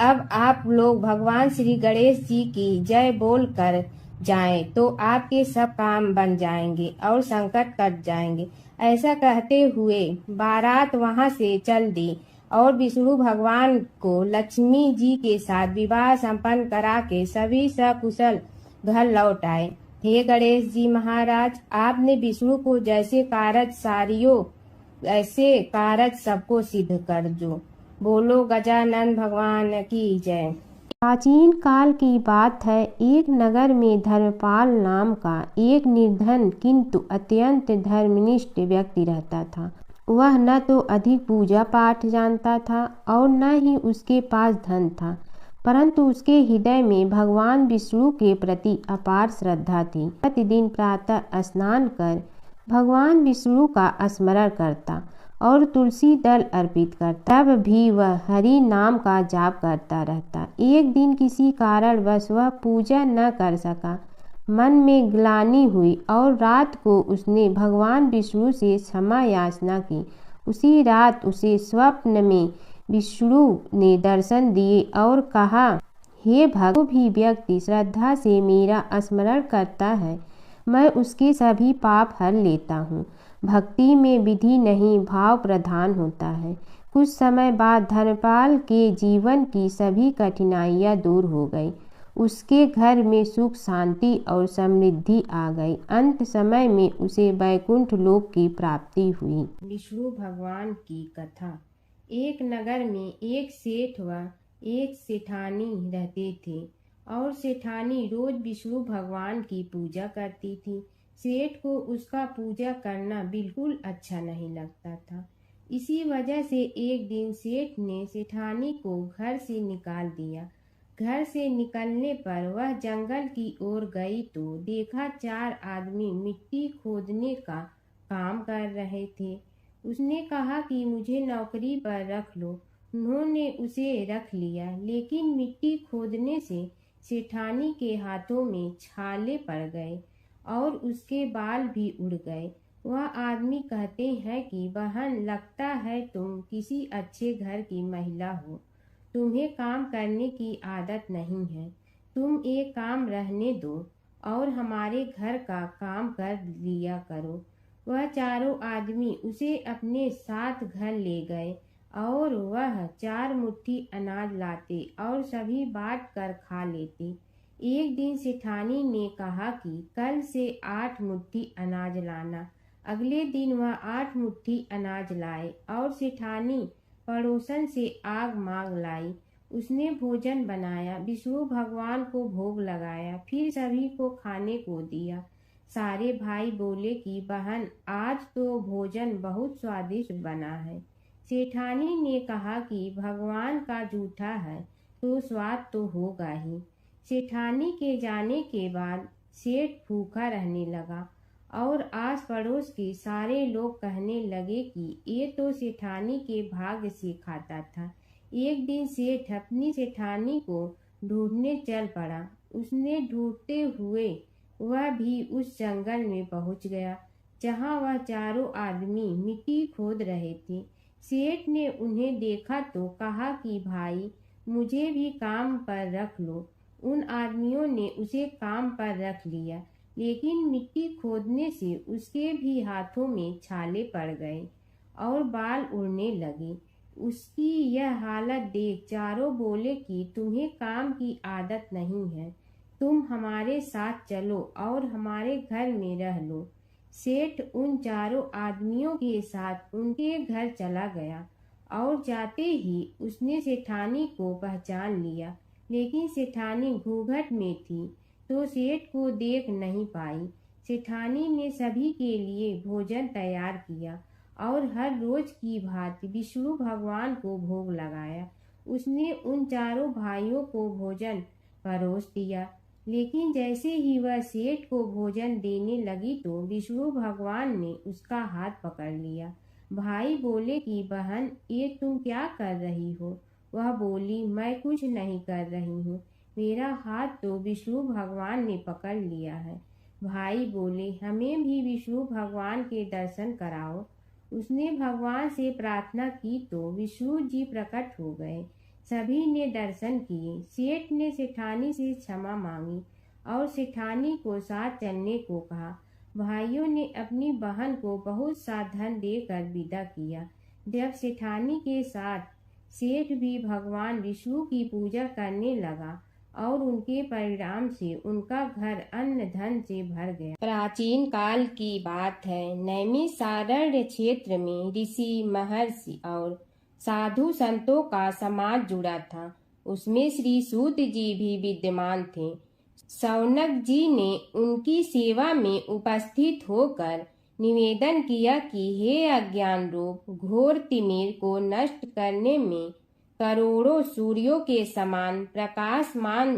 अब आप लोग भगवान श्री गणेश जी की जय बोल कर जाएं तो आपके सब काम बन जाएंगे और संकट कट जाएंगे। ऐसा कहते हुए बारात वहां से चल दी और विष्णु भगवान को लक्ष्मी जी के साथ विवाह संपन्न करा के सभी सकुशल घर लौट आए। हे गणेश जी महाराज, आपने विष्णु को जैसे कारज सारियो ऐसे कारज सबको सिद्ध कर जो। बोलो गजानन भगवान की जय। प्राचीन काल की बात है। एक नगर में धर्मपाल नाम का एक निर्धन किंतु अत्यंत धर्मनिष्ठ व्यक्ति रहता था। वह न तो अधिक पूजा पाठ जानता था और न ही उसके पास धन था, परंतु उसके हृदय में भगवान विष्णु के प्रति अपार श्रद्धा थी। प्रतिदिन प्रातः स्नान कर भगवान विष्णु का स्मरण करता और तुलसी दल अर्पित करता। तब भी वह हरि नाम का जाप करता रहता। एक दिन किसी कारणवश वह पूजा न कर सका। मन में ग्लानि हुई और रात को उसने भगवान विष्णु से क्षमा याचना की। उसी रात उसे स्वप्न में विष्णु ने दर्शन दिए और कहा, हे भक्त, जो भी व्यक्ति श्रद्धा से मेरा स्मरण करता है, मैं उसके सभी पाप हर लेता हूँ। भक्ति में विधि नहीं, भाव प्रधान होता है। कुछ समय बाद धर्मपाल के जीवन की सभी कठिनाइयाँ दूर हो गई। उसके घर में सुख शांति और समृद्धि आ गई। अंत समय में उसे वैकुंठ लोक की प्राप्ति हुई। विष्णु भगवान की कथा। एक नगर में एक सेठ व एक सेठानी रहते थे और सेठानी रोज विष्णु भगवान की पूजा करती थी। सेठ को उसका पूजा करना बिल्कुल अच्छा नहीं लगता था। इसी वजह से एक दिन सेठ ने सेठानी को घर से निकाल दिया। घर से निकलने पर वह जंगल की ओर गई तो देखा 4 आदमी मिट्टी खोदने का काम कर रहे थे। उसने कहा कि मुझे नौकरी पर रख लो। उन्होंने उसे रख लिया, लेकिन मिट्टी खोदने से सेठानी के हाथों में छाले पड़ गए और उसके बाल भी उड़ गए। वह आदमी कहते हैं कि बहन, लगता है तुम किसी अच्छे घर की महिला हो, तुम्हें काम करने की आदत नहीं है। तुम एक काम रहने दो और हमारे घर का काम कर लिया करो। वह चारों आदमी उसे अपने साथ घर ले गए और वह 4 मुट्ठी अनाज लाते और सभी बांट कर खा लेते। एक दिन सेठानी ने कहा कि कल से 8 मुट्ठी अनाज लाना। अगले दिन वह 8 मुट्ठी अनाज लाए और सेठानी पड़ोसन से आग मांग लाई। उसने भोजन बनाया, विष्णु भगवान को भोग लगाया, फिर सभी को खाने को दिया। सारे भाई बोले कि बहन, आज तो भोजन बहुत स्वादिष्ट बना है। सेठानी ने कहा कि भगवान का जूठा है तो स्वाद तो होगा ही। सेठानी के जाने के बाद सेठ भूखा रहने लगा और आस पड़ोस के सारे लोग कहने लगे कि ये तो सेठानी के भाग्य से खाता था। एक दिन सेठ अपनी सेठानी को ढूंढने चल पड़ा। उसने ढूंढते हुए वह भी उस जंगल में पहुंच गया जहां वह चारों आदमी मिट्टी खोद रहे थे। सेठ ने उन्हें देखा तो कहा कि भाई, मुझे भी काम पर रख लो। उन आदमियों ने उसे काम पर रख लिया, लेकिन मिट्टी खोदने से उसके भी हाथों में छाले पड़ गए और बाल उड़ने लगे। उसकी यह हालत देख चारों बोले कि तुम्हें काम की आदत नहीं है, तुम हमारे साथ चलो और हमारे घर में रह लो। सेठ उन चारों आदमियों के साथ उनके घर चला गया और जाते ही उसने सेठानी को पहचान लिया, लेकिन सेठानी घूंघट में थी तो सेठ को देख नहीं पाई। सेठानी ने सभी के लिए भोजन तैयार किया और हर रोज की भांति विष्णु भगवान को भोग लगाया। उसने उन चारों भाइयों को भोजन परोस दिया, लेकिन जैसे ही वह सेठ को भोजन देने लगी तो विष्णु भगवान ने उसका हाथ पकड़ लिया। भाई बोले कि बहन, ये तुम क्या कर रही हो? वह बोली, मैं कुछ नहीं कर रही हूँ, मेरा हाथ तो विष्णु भगवान ने पकड़ लिया है। भाई बोले, हमें भी विष्णु भगवान के दर्शन कराओ। उसने भगवान से प्रार्थना की तो विष्णु जी प्रकट हो गए। सभी ने दर्शन किए। सेठ ने सेठानी से क्षमा मांगी और सेठानी को साथ चलने को कहा। भाइयों ने अपनी बहन को बहुत सा धन देकर विदा किया। जब सेठानी के साथ सेठ भी भगवान विष्णु की पूजा करने लगा और उनके परिणाम से उनका घर अन्न धन से भर गया। प्राचीन काल की बात है। नैमिषारण्य क्षेत्र में ऋषि, महर्षि और साधु संतों का समाज जुड़ा था। उसमें श्री सूत जी भी विद्यमान थे। शौनक जी ने उनकी सेवा में उपस्थित होकर निवेदन किया कि हे अज्ञान रूप घोर तिमिर को नष्ट करने में करोड़ों सूर्यों के समान प्रकाशमान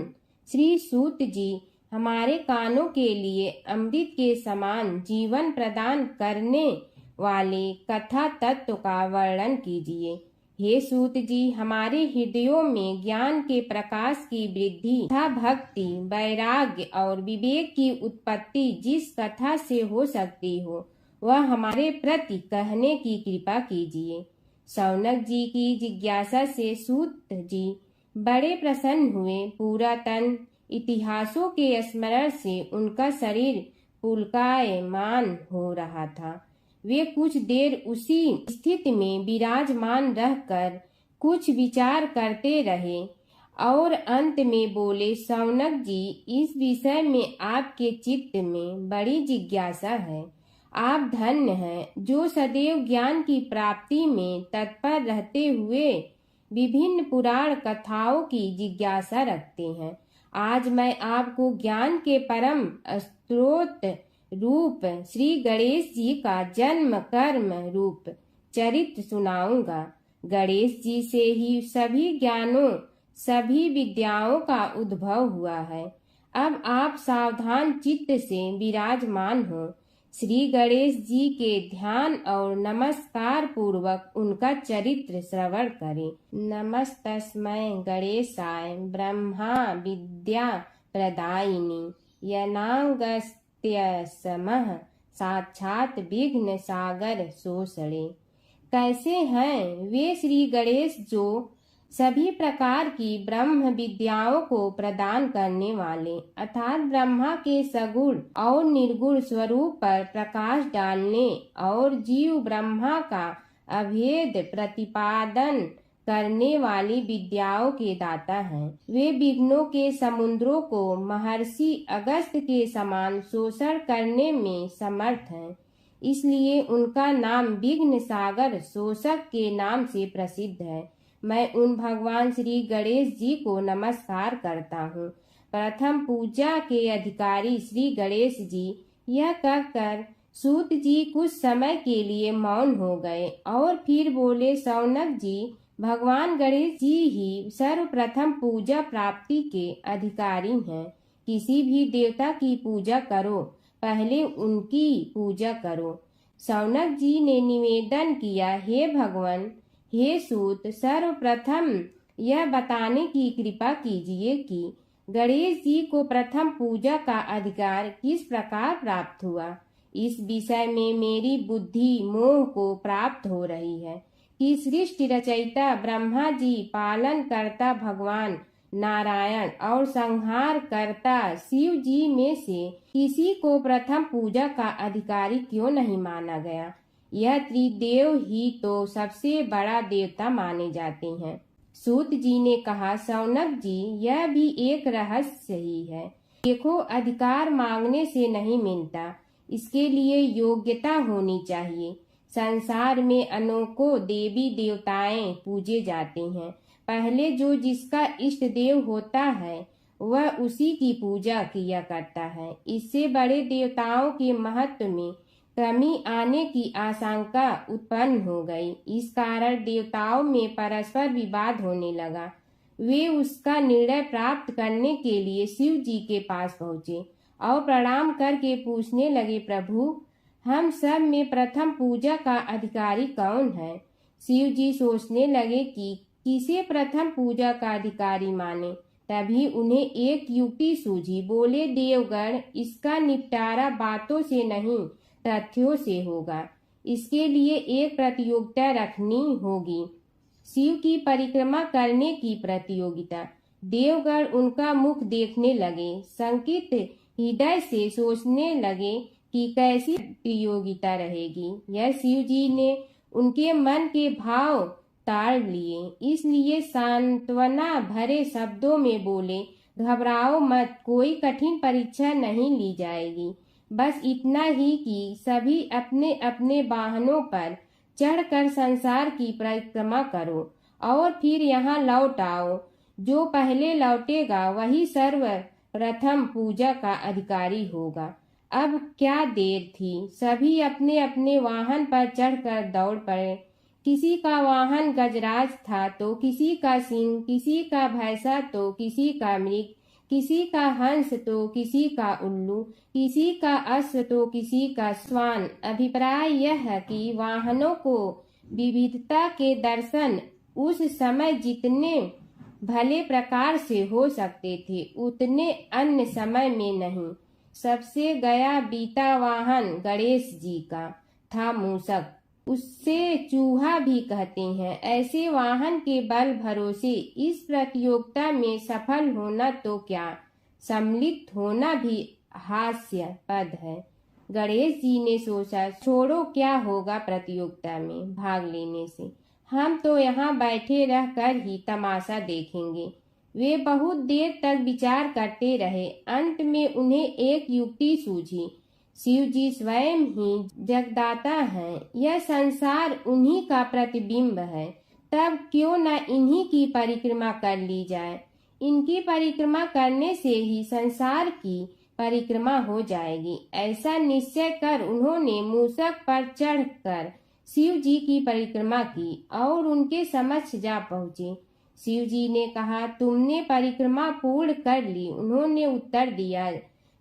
श्री सूत जी, हमारे कानों के लिए अमृत के समान जीवन प्रदान करने वाले कथा तत्व का वर्णन कीजिए। हे सूत जी, हमारे हृदयों में ज्ञान के प्रकाश की वृद्धि तथा भक्ति, वैराग्य और विवेक की उत्पत्ति जिस कथा से हो सकती हो, वह हमारे प्रति कहने की कृपा कीजिए। शौनक जी की जिज्ञासा से सूत जी बड़े प्रसन्न हुए। पुरातन इतिहासों के स्मरण से उनका शरीर पुलकायमान हो रहा था। वे कुछ देर उसी स्थिति में विराजमान रहकर कुछ विचार करते रहे और अंत में बोले, शौनक जी, इस विषय में आपके चित्त में बड़ी जिज्ञासा है। आप धन्य हैं जो सदैव ज्ञान की प्राप्ति में तत्पर रहते हुए विभिन्न पुराण कथाओं की जिज्ञासा रखते हैं। आज मैं आपको ज्ञान के परम स्रोत रूप श्री गणेश जी का जन्म कर्म रूप चरित्र सुनाऊंगा। गणेश जी से ही सभी ज्ञानों, सभी विद्याओं का उद्भव हुआ है। अब आप सावधान चित्त से विराजमान हो। श्री गणेश जी के ध्यान और नमस्कार पूर्वक उनका चरित्र श्रवण करें। नमस्तस्मै गणेशाय ब्रह्मा विद्या प्रदायिनी यनागस्त्यसमः साक्षात विघ्न सागर सोसड़े। कैसे हैं वे श्री गणेश जो सभी प्रकार की ब्रह्म विद्याओं को प्रदान करने वाले अर्थात ब्रह्मा के सगुण और निर्गुण स्वरूप पर प्रकाश डालने और जीव ब्रह्मा का अभेद प्रतिपादन करने वाली विद्याओं के दाता हैं। वे विघ्नों के समुद्रों को महर्षि अगस्त के समान शोषण करने में समर्थ हैं, इसलिए उनका नाम विघ्न सागर शोषक के नाम से प्रसिद्ध है। मैं उन भगवान श्री गणेश जी को नमस्कार करता हूँ। प्रथम पूजा के अधिकारी श्री गणेश जी, यह कहकर सूत जी कुछ समय के लिए मौन हो गए और फिर बोले, शौनक जी, भगवान गणेश जी ही सर्वप्रथम पूजा प्राप्ति के अधिकारी हैं। किसी भी देवता की पूजा करो, पहले उनकी पूजा करो। शौनक जी ने निवेदन किया, हे भगवान, हे सूत, सर्वप्रथम यह बताने की कृपा कीजिए कि गणेश जी को प्रथम पूजा का अधिकार किस प्रकार प्राप्त हुआ। इस विषय में मेरी बुद्धि मोह को प्राप्त हो रही है कि सृष्टि रचयिता ब्रह्मा जी, पालन करता भगवान नारायण और संहार करता शिव जी में से किसी को प्रथम पूजा का अधिकारी क्यों नहीं माना गया। यह त्रिदेव ही तो सबसे बड़ा देवता माने जाते हैं। सूत जी ने कहा, शौनक जी, यह भी एक रहस्य ही है। देखो, अधिकार मांगने से नहीं मिलता, इसके लिए योग्यता होनी चाहिए। संसार में अनेकों देवी देवताएं पूजे जाते हैं। पहले जो जिसका इष्ट देव होता है वह उसी की पूजा किया करता है। इससे बड़े देवताओं के महत्व में कमी आने की आशंका उत्पन्न हो गई। इस कारण देवताओं में परस्पर विवाद होने लगा। वे उसका निर्णय प्राप्त करने के लिए शिव जी के पास पहुँचे और प्रणाम करके पूछने लगे, प्रभु, हम सब में प्रथम पूजा का अधिकारी कौन है। शिव जी सोचने लगे कि किसे प्रथम पूजा का अधिकारी माने। तभी उन्हें एक युक्ति सूझी। बोले, देवगण, इसका निपटारा बातों से नहीं तथ्यों से होगा। इसके लिए एक प्रतियोगिता रखनी होगी, शिव की परिक्रमा करने की प्रतियोगिता। देवगण उनका मुख देखने लगे, शंकित हृदय से सोचने लगे कि कैसी प्रतियोगिता रहेगी। यह शिव जी ने उनके मन के भाव ताड़ लिए, इसलिए सांत्वना भरे शब्दों में बोले, घबराओ मत, कोई कठिन परीक्षा नहीं ली जाएगी। बस इतना ही कि सभी अपने अपने वाहनों पर चढ़कर संसार की परिक्रमा करो और फिर यहाँ लौट आओ। जो पहले लौटेगा वही सर्वप्रथम पूजा का अधिकारी होगा। अब क्या देर थी, सभी अपने अपने वाहन पर चढ़कर दौड़ पड़े। किसी का वाहन गजराज था तो किसी का सिंह, किसी का भैंसा तो किसी का मृग, किसी का हंस तो किसी का उल्लू, किसी का अश्व तो किसी का श्वान। अभिप्राय यह है कि वाहनों को विविधता के दर्शन उस समय जितने भले प्रकार से हो सकते थे उतने अन्य समय में नहीं। सबसे गया बीता वाहन गणेश जी का था मूषक, उससे चूहा भी कहते हैं। ऐसे वाहन के बल भरोसे इस प्रतियोगिता में सफल होना तो क्या, सम्मिलित होना भी हास्यास्पद है। गणेश जी ने सोचा, छोड़ो, क्या होगा प्रतियोगिता में भाग लेने से, हम तो यहाँ बैठे रह कर ही तमाशा देखेंगे। वे बहुत देर तक विचार करते रहे। अंत में उन्हें एक युक्ति सूझी। शिव जी स्वयं ही जगदाता हैं, यह संसार उन्हीं का प्रतिबिंब है, तब क्यों न इन्हीं की परिक्रमा कर ली जाए। इनकी परिक्रमा करने से ही संसार की परिक्रमा हो जाएगी। ऐसा निश्चय कर उन्होंने मूषक पर चढ़कर शिव जी की परिक्रमा की और उनके समक्ष जा पहुँचे। शिव जी ने कहा, तुमने परिक्रमा पूर्ण कर ली। उन्होंने उत्तर दिया,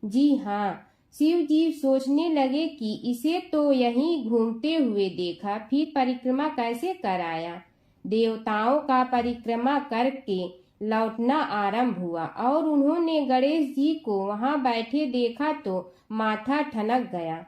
जी हाँ। शिव जी सोचने लगे कि इसे तो यहीं घूमते हुए देखा, फिर परिक्रमा कैसे कराया। देवताओं का परिक्रमा करके लौटना आरंभ हुआ और उन्होंने गणेश जी को वहां बैठे देखा तो माथा ठनक गया।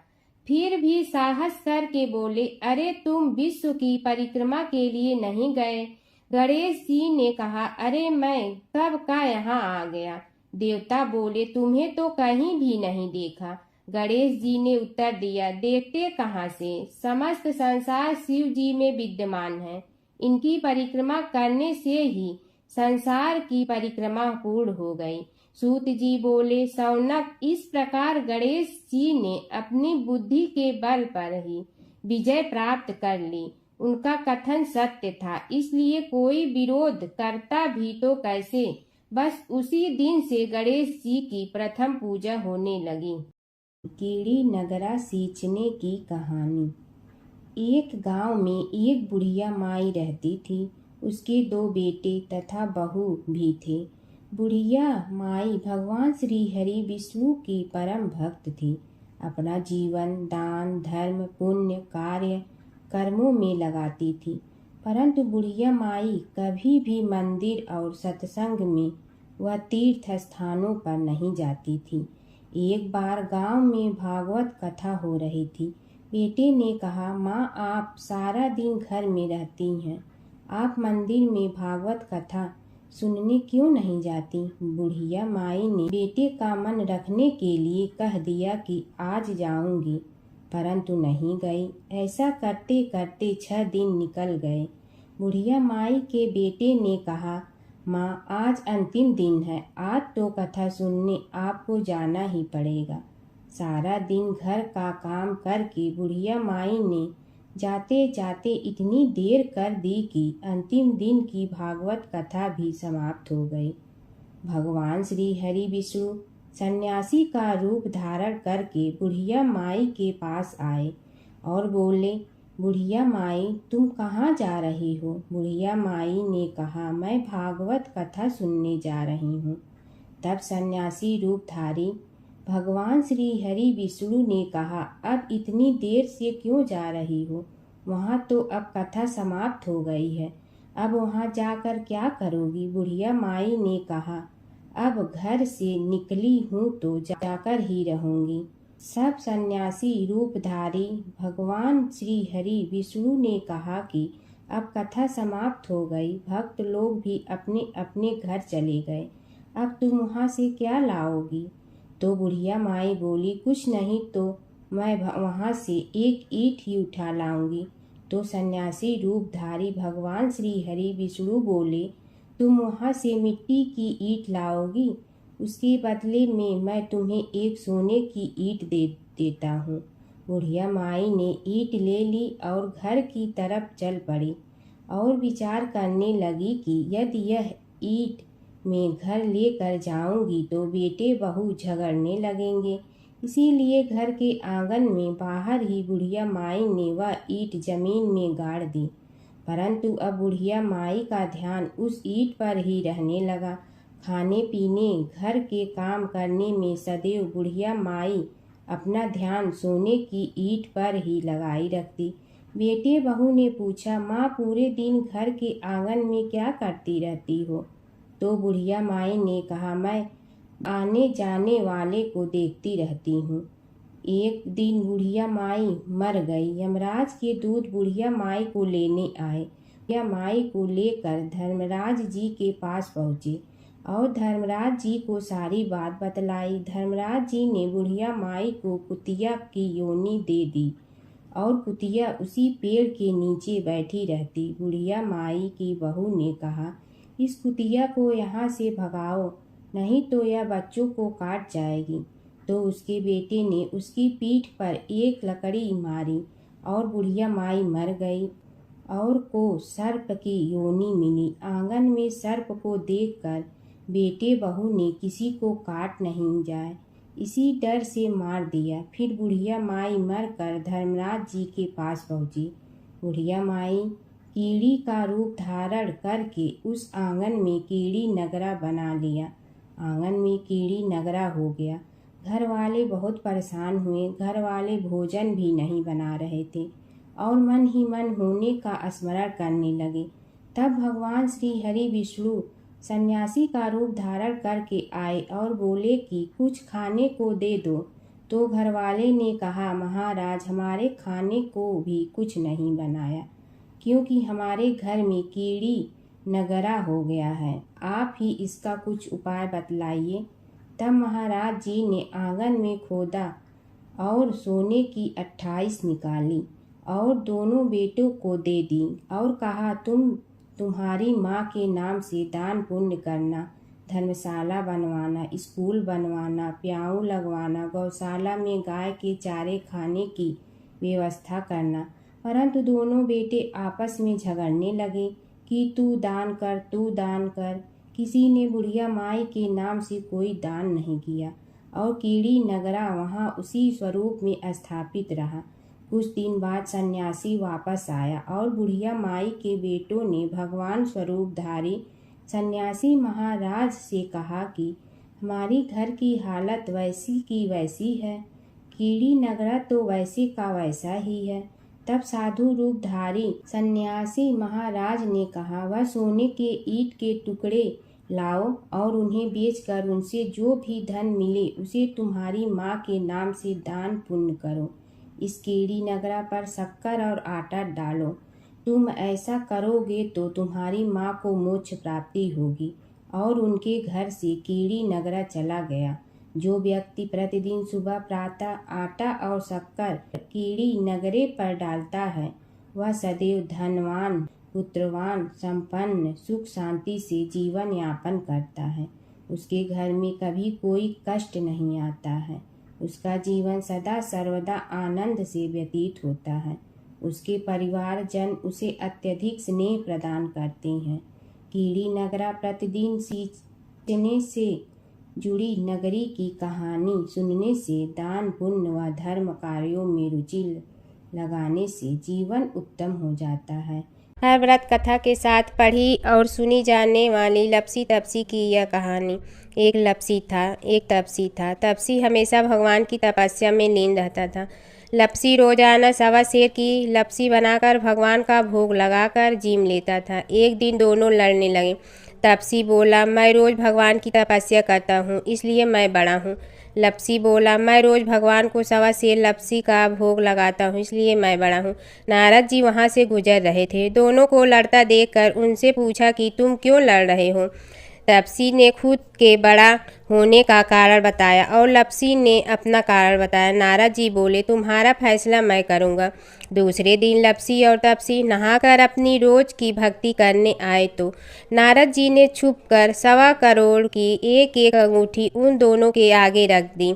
फिर भी साहस करके बोले, अरे तुम विश्व की परिक्रमा के लिए नहीं गए, गणेश जी ने कहा, अरे मैं कब का यहाँ आ गया। देवता बोले, तुम्हें तो कहीं भी नहीं देखा। गणेश जी ने उत्तर दिया, देखते कहाँ से, समस्त संसार शिव जी में विद्यमान है। इनकी परिक्रमा करने से ही संसार की परिक्रमा पूर्ण हो गई। सूत जी बोले, शौनक, इस प्रकार गणेश जी ने अपनी बुद्धि के बल पर ही विजय प्राप्त कर ली। उनका कथन सत्य था, इसलिए कोई विरोध करता भी तो कैसे। बस उसी दिन से गणेश जी की प्रथम पूजा होने लगी। कीड़ी नगरा सींचने की कहानी। एक गांव में एक बुढ़िया माई रहती थी। उसके 2 बेटे तथा बहू भी थे। बुढ़िया माई भगवान श्री हरि विष्णु की परम भक्त थी। अपना जीवन दान धर्म पुण्य कार्य कर्मों में लगाती थी। परंतु बुढ़िया माई कभी भी मंदिर और सत्संग में व तीर्थ स्थानों पर नहीं जाती थी। एक बार गांव में भागवत कथा हो रही थी। बेटे ने कहा, माँ, आप सारा दिन घर में रहती हैं, आप मंदिर में भागवत कथा सुनने क्यों नहीं जाती। बुढ़िया माई ने बेटे का मन रखने के लिए कह दिया कि आज जाऊंगी, परंतु नहीं गई। ऐसा करते करते 6 दिन निकल गए। बुढ़िया माई के बेटे ने कहा, माँ, आज अंतिम दिन है, आज तो कथा सुनने आपको जाना ही पड़ेगा। सारा दिन घर का काम करके बुढ़िया माई ने जाते जाते इतनी देर कर दी कि अंतिम दिन की भागवत कथा भी समाप्त हो गई। भगवान श्री हरि विष्णु सन्यासी का रूप धारण करके बुढ़िया माई के पास आए और बोले, बुढ़िया माई, तुम कहाँ जा रही हो। बुढ़िया माई ने कहा, मैं भागवत कथा सुनने जा रही हूँ। तब सन्यासी रूपधारी भगवान श्री हरि विष्णु ने कहा, अब इतनी देर से क्यों जा रही हो, वहाँ तो अब कथा समाप्त हो गई है, अब वहाँ जाकर क्या करोगी। बुढ़िया माई ने कहा, अब घर से निकली हूँ तो जाकर ही रहूंगी। सब सन्यासी रूपधारी भगवान श्री हरि विष्णु ने कहा कि अब कथा समाप्त हो गई, भक्त लोग भी अपने अपने घर चले गए, अब तुम वहाँ से क्या लाओगी। तो बुढ़िया माई बोली, कुछ नहीं तो मैं वहाँ से एक ईंट ही उठा लाऊंगी। तो सन्यासी रूपधारी भगवान श्री हरि विष्णु बोले, तुम वहाँ से मिट्टी की ईंट लाओगी, उसके बदले में मैं तुम्हें एक सोने की ईंट देता हूँ। बुढ़िया माई ने ईंट ले ली और घर की तरफ चल पड़ी और विचार करने लगी कि यदि यह ईंट मैं घर लेकर जाऊंगी तो बेटे बहू झगड़ने लगेंगे। इसीलिए घर के आंगन में बाहर ही बुढ़िया माई ने वह ईंट जमीन में गाड़ दी। परंतु अब बुढ़िया माई का ध्यान उस ईंट पर ही रहने लगा। खाने पीने घर के काम करने में सदैव बुढ़िया माई अपना ध्यान सोने की ईंट पर ही लगाई रखती। बेटे बहू ने पूछा, माँ, पूरे दिन घर के आंगन में क्या करती रहती हो। तो बुढ़िया माई ने कहा, मैं आने जाने वाले को देखती रहती हूँ। एक दिन बुढ़िया माई मर गई। यमराज के दूत बुढ़िया माई को लेने आए। बुढ़िया माई को लेकर धर्मराज जी के पास पहुँचे और धर्मराज जी को सारी बात बतलाई। धर्मराज जी ने बुढ़िया माई को कुतिया की योनि दे दी और कुतिया उसी पेड़ के नीचे बैठी रहती। बुढ़िया माई की बहू ने कहा, इस कुतिया को यहाँ से भगाओ, नहीं तो यह बच्चों को काट जाएगी। तो उसके बेटे ने उसकी पीठ पर एक लकड़ी मारी और बुढ़िया माई मर गई और को सर्प की योनि मिली। आंगन में सर्प को देखकर बेटे बहू ने किसी को काट नहीं जाए इसी डर से मार दिया। फिर बुढ़िया माई मरकर धर्मराज जी के पास पहुंची। बुढ़िया माई कीड़ी का रूप धारण करके उस आंगन में कीड़ी नगरा बना लिया। आंगन में कीड़ी नगरा हो गया। घर वाले बहुत परेशान हुए। घर वाले भोजन भी नहीं बना रहे थे और मन ही मन होने का स्मरण करने लगे। तब भगवान श्री हरि विष्णु सन्यासी का रूप धारण करके आए और बोले कि कुछ खाने को दे दो। तो घरवाले ने कहा, महाराज, हमारे खाने को भी कुछ नहीं बनाया, क्योंकि हमारे घर में कीड़ी नगरा हो गया है। आप ही इसका कुछ उपाय बतलाइए। तब महाराज जी ने आंगन में खोदा और सोने की 28 निकाली और दोनों बेटों को दे दी और कहा, तुम्हारी माँ के नाम से दान पुण्य करना, धर्मशाला बनवाना, स्कूल बनवाना, प्याऊ लगवाना, गौशाला में गाय के चारे खाने की व्यवस्था करना। परंतु दोनों बेटे आपस में झगड़ने लगे कि तू दान कर, तू दान कर। किसी ने बुढ़िया माई के नाम से कोई दान नहीं किया और कीड़ी नगरा वहाँ उसी स्वरूप में स्थापित रहा। कुछ दिन बाद सन्यासी वापस आया और बुढ़िया माई के बेटों ने भगवान स्वरूपधारी सन्यासी महाराज से कहा कि हमारी घर की हालत वैसी की वैसी है, कीड़ी नगरा तो वैसे का वैसा ही है। तब साधु रूपधारी सन्यासी महाराज ने कहा, वह सोने के ईंट के टुकड़े लाओ और उन्हें बेचकर उनसे जो भी धन मिले उसे तुम्हारी माँ के नाम से दान पुण्य करो। इस कीड़ी नगरा पर शक्कर और आटा डालो। तुम ऐसा करोगे तो तुम्हारी माँ को मोक्ष प्राप्ति होगी। और उनके घर से कीड़ी नगरा चला गया। जो व्यक्ति प्रतिदिन सुबह प्रातः आटा और शक्कर कीड़ी नगरे पर डालता है, वह सदैव धनवान, पुत्रवान, संपन्न, सुख शांति से जीवन यापन करता है। उसके घर में कभी कोई कष्ट नहीं आता है। उसका जीवन सदा सर्वदा आनंद से व्यतीत होता है। उसके परिवारजन उसे अत्यधिक स्नेह प्रदान करते हैं। कीड़ी नगरा प्रतिदिन सींचने से जुड़ी नगरी की कहानी सुनने से, दान पुण्य व धर्म कार्यों में रुचि लगाने से जीवन उत्तम हो जाता है। हर व्रत कथा के साथ पढ़ी और सुनी जाने वाली लपसी तपसी की यह कहानी। एक लपसी था, एक तपसी था। तपसी हमेशा भगवान की तपस्या में लीन रहता था। लपसी रोजाना सवा सेर की लपसी बनाकर भगवान का भोग लगाकर जीम लेता था। एक दिन दोनों लड़ने लगे। तपसी बोला, मैं रोज़ भगवान की तपस्या करता हूँ, इसलिए मैं बड़ा हूँ। लपसी बोला, मैं रोज़ भगवान को सवा सेर लपसी का भोग लगाता हूँ, इसलिए मैं बड़ा हूँ। नारद जी वहाँ से गुजर रहे थे। दोनों को लड़ता देखकर उनसे पूछा कि तुम क्यों लड़ रहे हो। तपसी ने खुद के बड़ा होने का कारण बताया और लपसी ने अपना कारण बताया। नारद जी बोले, तुम्हारा फैसला मैं करूँगा। दूसरे दिन लपसी और तपसी नहाकर अपनी रोज की भक्ति करने आए तो नारद जी ने छुपकर 1.25 करोड़ की एक एक अंगूठी उन दोनों के आगे रख दी।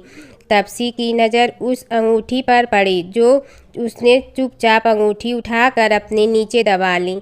तपसी की नज़र उस अंगूठी पर पड़ी जो उसने चुपचाप अंगूठी उठाकर अपने नीचे दबा ली।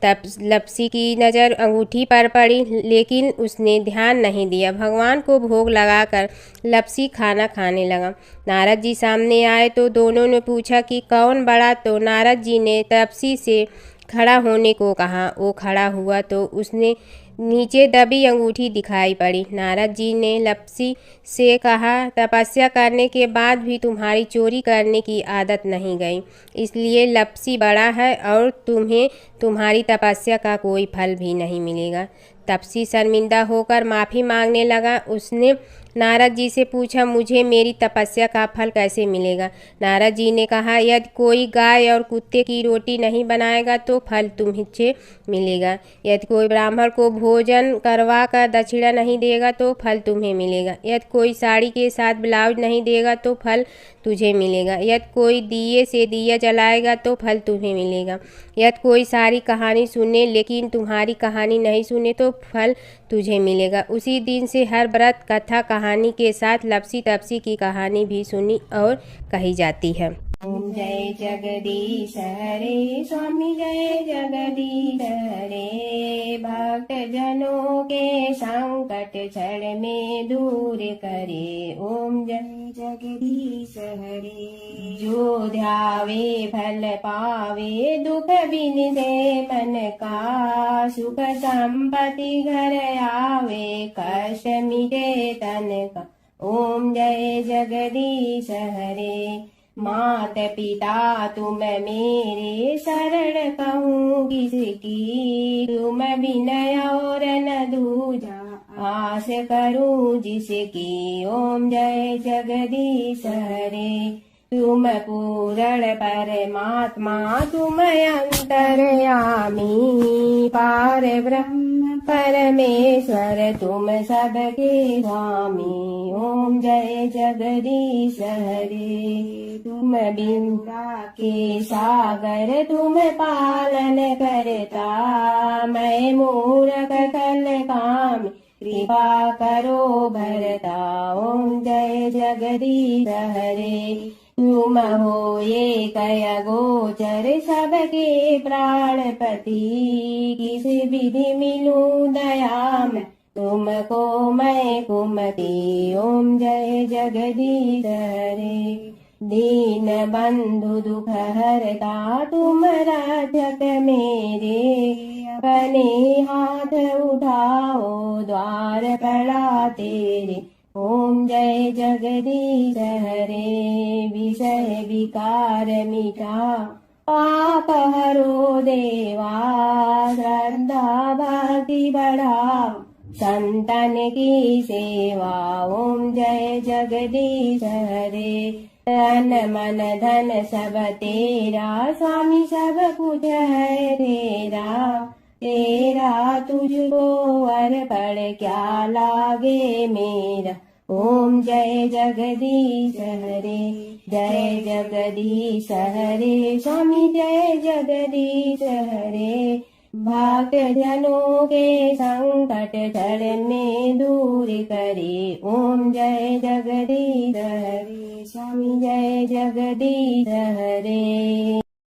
तब लपसी की नज़र अंगूठी पर पड़ी, लेकिन उसने ध्यान नहीं दिया। भगवान को भोग लगाकर लपसी खाना खाने लगा। नारद जी सामने आए तो दोनों ने पूछा कि कौन बड़ा, तो नारद जी ने तपसी से खड़ा होने को कहा। वो खड़ा हुआ तो उसने नीचे दबी अंगूठी दिखाई पड़ी। नारद जी ने लपसी से कहा, तपस्या करने के बाद भी तुम्हारी चोरी करने की आदत नहीं गई, इसलिए लपसी बड़ा है और तुम्हें तुम्हारी तपस्या का कोई फल भी नहीं मिलेगा। तपसी शर्मिंदा होकर माफ़ी मांगने लगा। उसने नारद जी से पूछा, मुझे मेरी तपस्या का फल कैसे मिलेगा। नारद जी ने कहा, यदि कोई गाय और कुत्ते की रोटी नहीं बनाएगा तो फल तुम्हें मिलेगा। यदि कोई ब्राह्मण को भोजन करवा कर दक्षिणा नहीं देगा तो फल तुम्हें मिलेगा। यदि कोई साड़ी के साथ ब्लाउज नहीं देगा तो फल तुझे मिलेगा। यदि कोई दिए से दिया जलाएगा तो फल तुम्हें मिलेगा। यदि कोई सारी कहानी सुने लेकिन तुम्हारी कहानी नहीं सुने तो फल तुझे मिलेगा। उसी दिन से हर व्रत कथा कहानी के साथ लपसी तपसी की कहानी भी सुनी और कही जाती है। ओम जय जगदीश हरे स्वामी, जय जगदीश हरे। भक्त जनों के संकट क्षण में दूर करे। ओम जय जगदीश हरे। जो ध्यावे फल पावे, दुख बिन दे मन का। सुख संपत्ति घर आवे, कष्ट मिटे तन का। ओम जय जगदीश हरे। मात पिता तुम मेरे, शरण कहूँ किसकी। तुम विनय और न दूजा, आस करूँ जिसकी। ओम जय जगदीश हरे। तुम पूरण परमात्मा तुम अंतर्यामी, पार ब्रह्म परमेश्वर तुम सबके स्वामी। ओम जय जगदीश हरे, तुम बिंदा के सागर तुम पालन करता, मैं मूरख कल काम कृपा करो भरता। ओम जय जगदीश हरे, तुम हो ये कय गोचर सबके प्राणपति, किस विधि मिलूं दया में तुमको मैं कुमति। ओम जय जगदीश हरे, दीन बंधु दुख हरता तुम रक्षक मेरे, अपने हाथ उठाओ द्वार पड़ा तेरे। ओम जय जगदीश हरे, विषय विकार मिटा पाप हरो देवा, श्रद्धा भक्ति बढ़ाओ संतन की सेवा। ओम जय जगदीश हरे, तन मन धन सब तेरा, स्वामी सब कुछ है तेरा, तेरा तुझको अर्पण क्या लागे मेरा। ओम जय जगदीश हरे, जय जगदीश हरे, स्वामी जय जगदीश हरे, भक्त जनों के संकट झड़ने दूर करे। ओम जय जगदीश हरे, स्वामी जय जगदीश हरे।